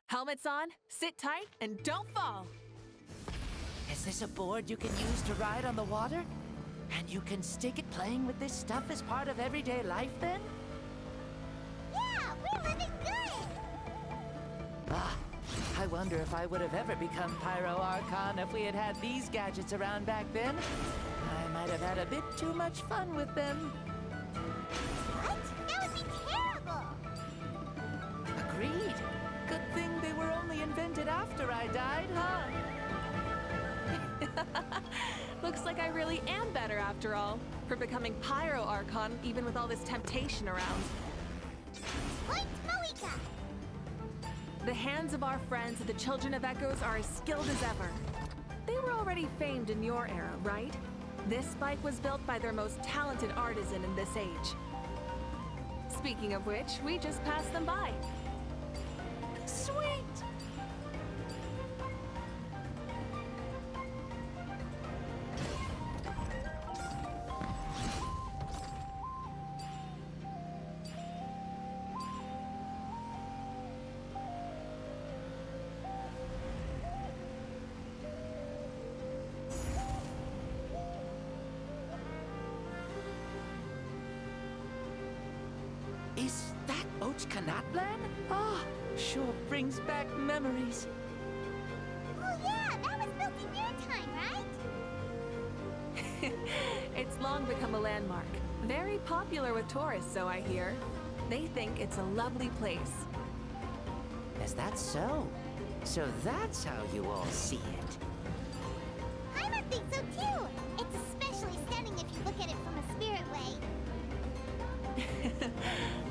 Helmets on, sit tight, and don't fall! Is this a board you can use to ride on the water? And you can stick it playing with this stuff as part of everyday life then? Yeah, we're living good! Ah, I wonder if I would have ever become Pyro Archon if we had had these gadgets around back then. I might have had a bit too much fun with them. What? That would be terrible! Agreed. Good thing they were only invented after I died, huh? Looks like I really am better after all, for becoming Pyro Archon even with all this temptation around. Point Mavuika! The hands of our friends at the Children of Echoes are as skilled as ever. They were already famed in your era, right? This bike was built by their most talented artisan in this age. Speaking of which, we just passed them by. Sweet! Is that Natlan? Ah, sure brings back memories. Oh yeah, that was built in your time, right? It's long become a landmark. Very popular with tourists, so I hear. They think it's a lovely place. Is that so? So that's how you all see it. I think so too! It's especially stunning if you look at it from a spirit way.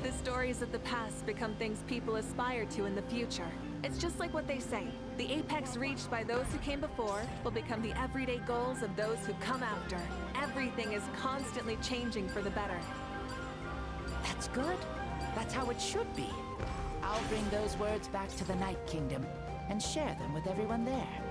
The story Memories of the past become things people aspire to in the future. It's just like what they say. The apex reached by those who came before will become the everyday goals of those who come after. Everything is constantly changing for the better. That's good. That's how it should be. I'll bring those words back to the Night Kingdom and share them with everyone there.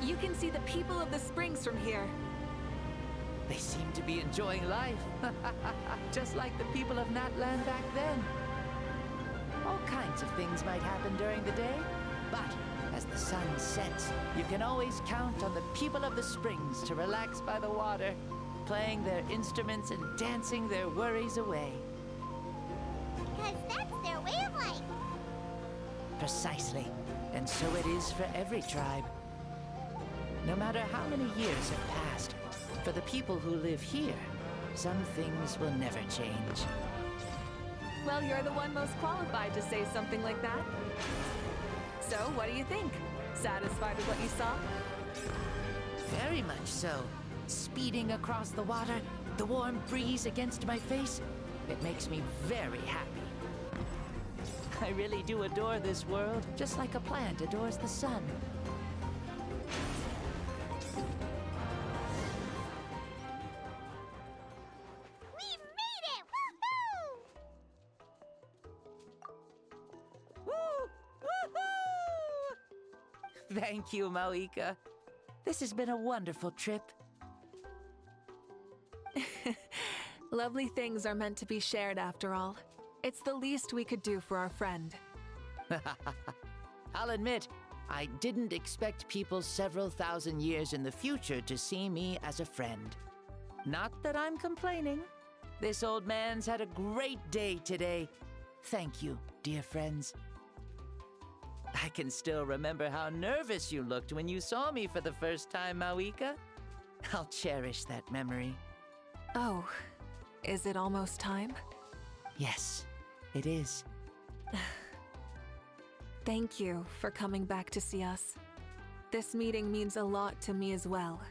You can see the people of the springs from here. They seem to be enjoying life. Just like the people of Natlan back then. All kinds of things might happen during the day, but as the sun sets, you can always count on the people of the springs to relax by the water, playing their instruments and dancing their worries away. Because that's their way of life. Precisely. And so it is for every tribe. No matter how many years have passed, for the people who live here, some things will never change. Well, you're the one most qualified to say something like that. So, what do you think? Satisfied with what you saw? Very much so. Speeding across the water, the warm breeze against my face, it makes me very happy. I really do adore this world, just like a plant adores the sun. Thank you, Mavuika. This has been a wonderful trip. Lovely things are meant to be shared after all. It's the least we could do for our friend. I'll admit, I didn't expect people several thousand years in the future to see me as a friend. Not that I'm complaining. This old man's had a great day today. Thank you, dear friends. I can still remember how nervous you looked when you saw me for the first time, Mavuika. I'll cherish that memory. Oh, is it almost time? Yes, it is. Thank you for coming back to see us. This meeting means a lot to me as well.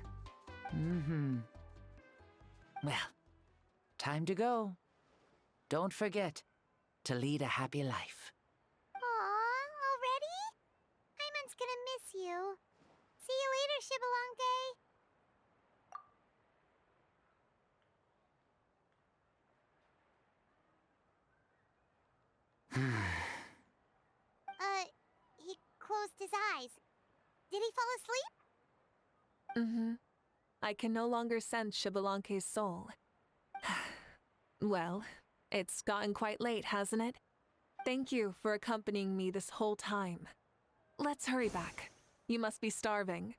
Well, time to go. Don't forget to lead a happy life. Paimon's gonna miss you. See you later, Xbalanque. He closed his eyes. Did he fall asleep? I can no longer sense Xbalanque's soul. Well, it's gotten quite late, hasn't it? Thank you for accompanying me this whole time. Let's hurry back. You must be starving.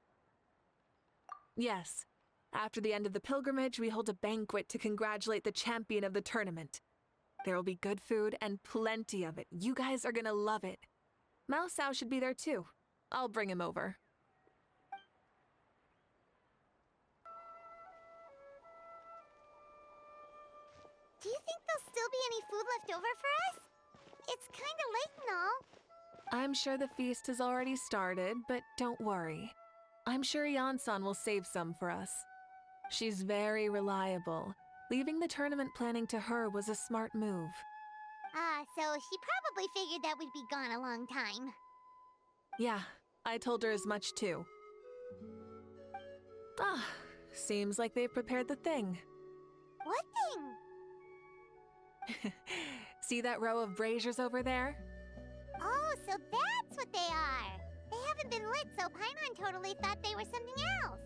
Yes. After the end of the pilgrimage, we hold a banquet to congratulate the champion of the tournament. There will be good food and plenty of it. You guys are gonna love it. Mao Sao should be there too. I'll bring him over. Do you think there'll still be any food left over for us? It's kinda late and all. I'm sure the feast has already started, but don't worry. I'm sure Iansan will save some for us. She's very reliable. Leaving the tournament planning to her was a smart move. So she probably figured that we'd be gone a long time. Yeah, I told her as much too. Seems like they've prepared the thing. What thing? See that row of braziers over there? Oh, so that's what they are. They haven't been lit, so Paimon totally thought they were something else.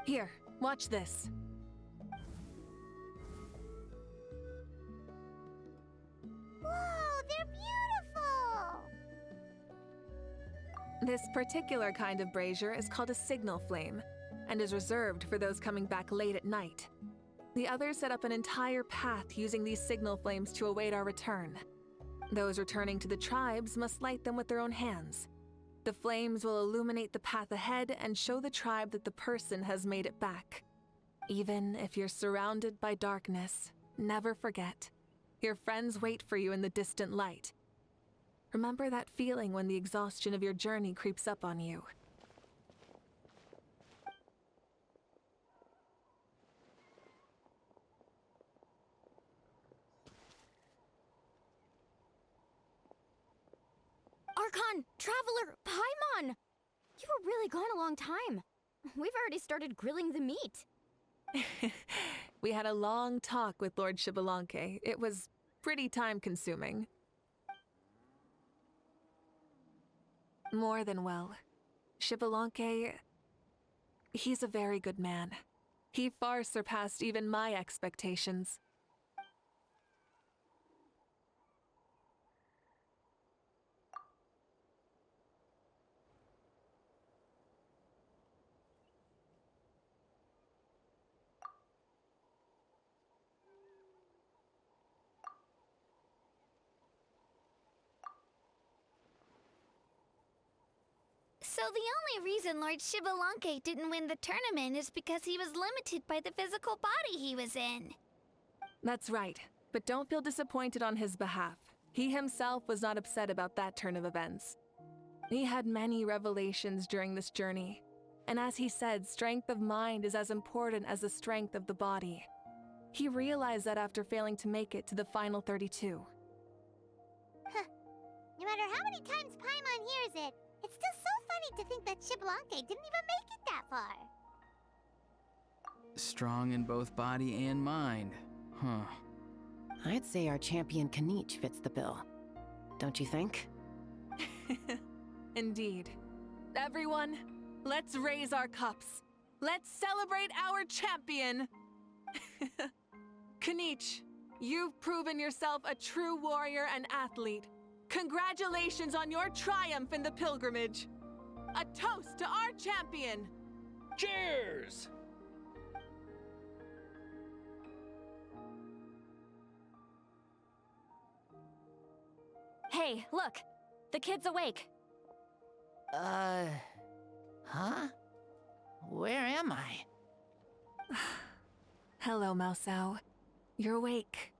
Here, watch this. Whoa, they're beautiful! This particular kind of brazier is called a signal flame, and is reserved for those coming back late at night. The others set up an entire path using these signal flames to await our return. Those returning to the tribes must light them with their own hands. The flames will illuminate the path ahead and show the tribe that the person has made it back. Even if you're surrounded by darkness, never forget. Your friends wait for you in the distant light. Remember that feeling when the exhaustion of your journey creeps up on you. Archon! Traveler! Paimon! You were really gone a long time. We've already started grilling the meat. We had a long talk with Lord Xbalanque. It was pretty time-consuming. More than well. Xbalanque, he's a very good man. He far surpassed even my expectations. So the only reason Lord Xbalanque didn't win the tournament is because he was limited by the physical body he was in. That's right, but don't feel disappointed on his behalf. He himself was not upset about that turn of events. He had many revelations during this journey, and as he said, strength of mind is as important as the strength of the body. He realized that after failing to make it to the final 32. Huh. No matter how many times Paimon hears it, it's still so funny to think that Xbalanque didn't even make it that far. Strong in both body and mind. Huh. I'd say our champion Kinich fits the bill. Don't you think? Indeed. Everyone, let's raise our cups. Let's celebrate our champion! Kinich, you've proven yourself a true warrior and athlete. Congratulations on your triumph in the pilgrimage. A toast to our champion! Cheers! Hey, look! The kid's awake. Huh? Where am I? Hello, Mausau. You're awake.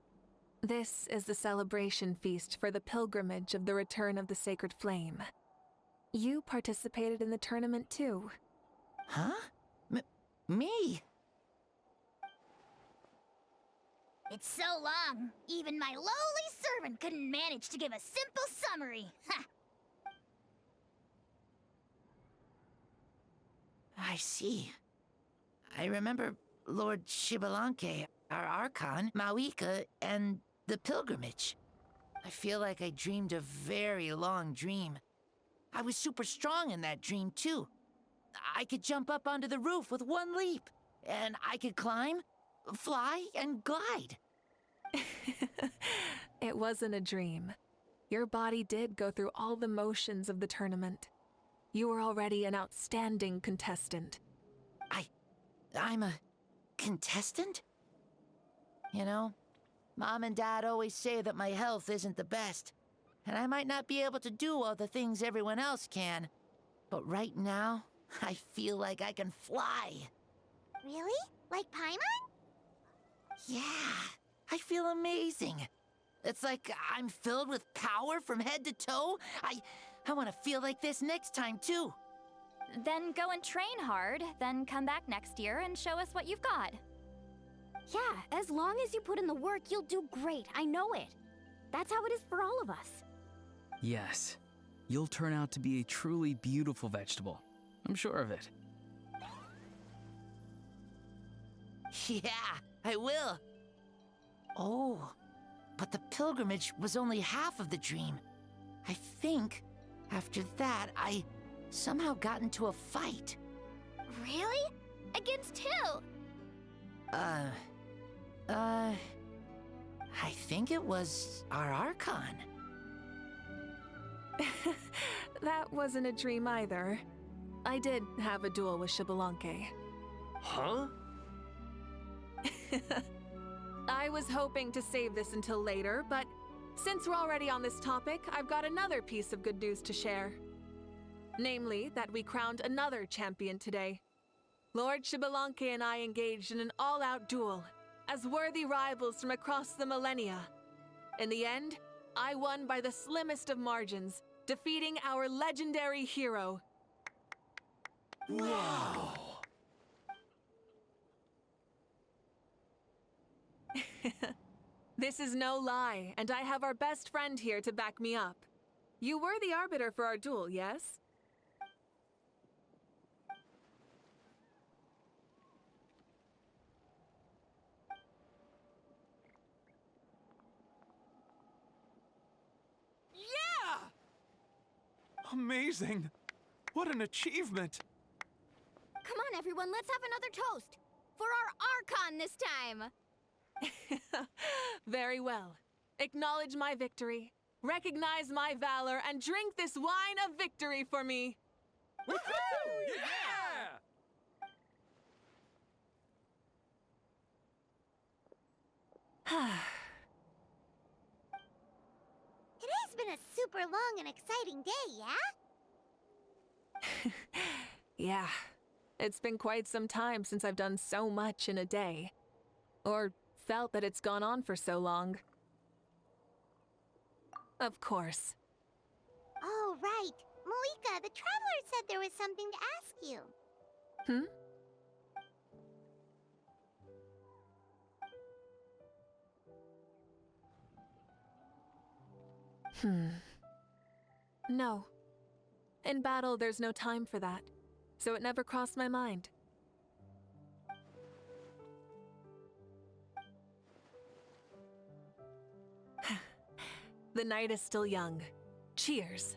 This is the celebration feast for the pilgrimage of the return of the sacred flame. You participated in the tournament too. Huh? Me? It's so long, even my lowly servant couldn't manage to give a simple summary. Ha! I see. I remember Lord Xbalanque, our Archon, Mavuika, and the pilgrimage. I feel like I dreamed a very long dream. I was super strong in that dream, too. I could jump up onto the roof with one leap, and I could climb, fly, and glide. It wasn't a dream. Your body did go through all the motions of the tournament. You were already an outstanding contestant. I'm a contestant? You know, Mom and Dad always say that my health isn't the best, and I might not be able to do all the things everyone else can. But right now, I feel like I can fly. Really? Like Paimon? Yeah, I feel amazing. It's like I'm filled with power from head to toe. I want to feel like this next time, too. Then go and train hard, then come back next year and show us what you've got. Yeah, as long as you put in the work, you'll do great. I know it. That's how it is for all of us. Yes. You'll turn out to be a truly beautiful vegetable. I'm sure of it. Yeah, I will. Oh, but the pilgrimage was only half of the dream. I think after that, I somehow got into a fight. Really? Against who? I think it was our Archon. That wasn't a dream either. I did have a duel with Xbalanque. Huh? I was hoping to save this until later, but since we're already on this topic, I've got another piece of good news to share. Namely, that we crowned another champion today. Lord Xbalanque and I engaged in an all-out duel, as worthy rivals from across the millennia. In the end, I won by the slimmest of margins, defeating our legendary hero. Wow! This is no lie, and I have our best friend here to back me up. You were the arbiter for our duel, yes? Yeah! Amazing! What an achievement! Come on, everyone, let's have another toast! For our Archon this time! Very well. Acknowledge my victory, recognize my valor, and drink this wine of victory for me. Woohoo! Yeah! It has been a super long and exciting day, yeah? Yeah, it's been quite some time since I've done so much in a day. Or felt that it's gone on for so long. Of course. Oh, right. Mavuika, the Traveler said there was something to ask you. No. In battle, there's no time for that, so it never crossed my mind. The night is still young. Cheers.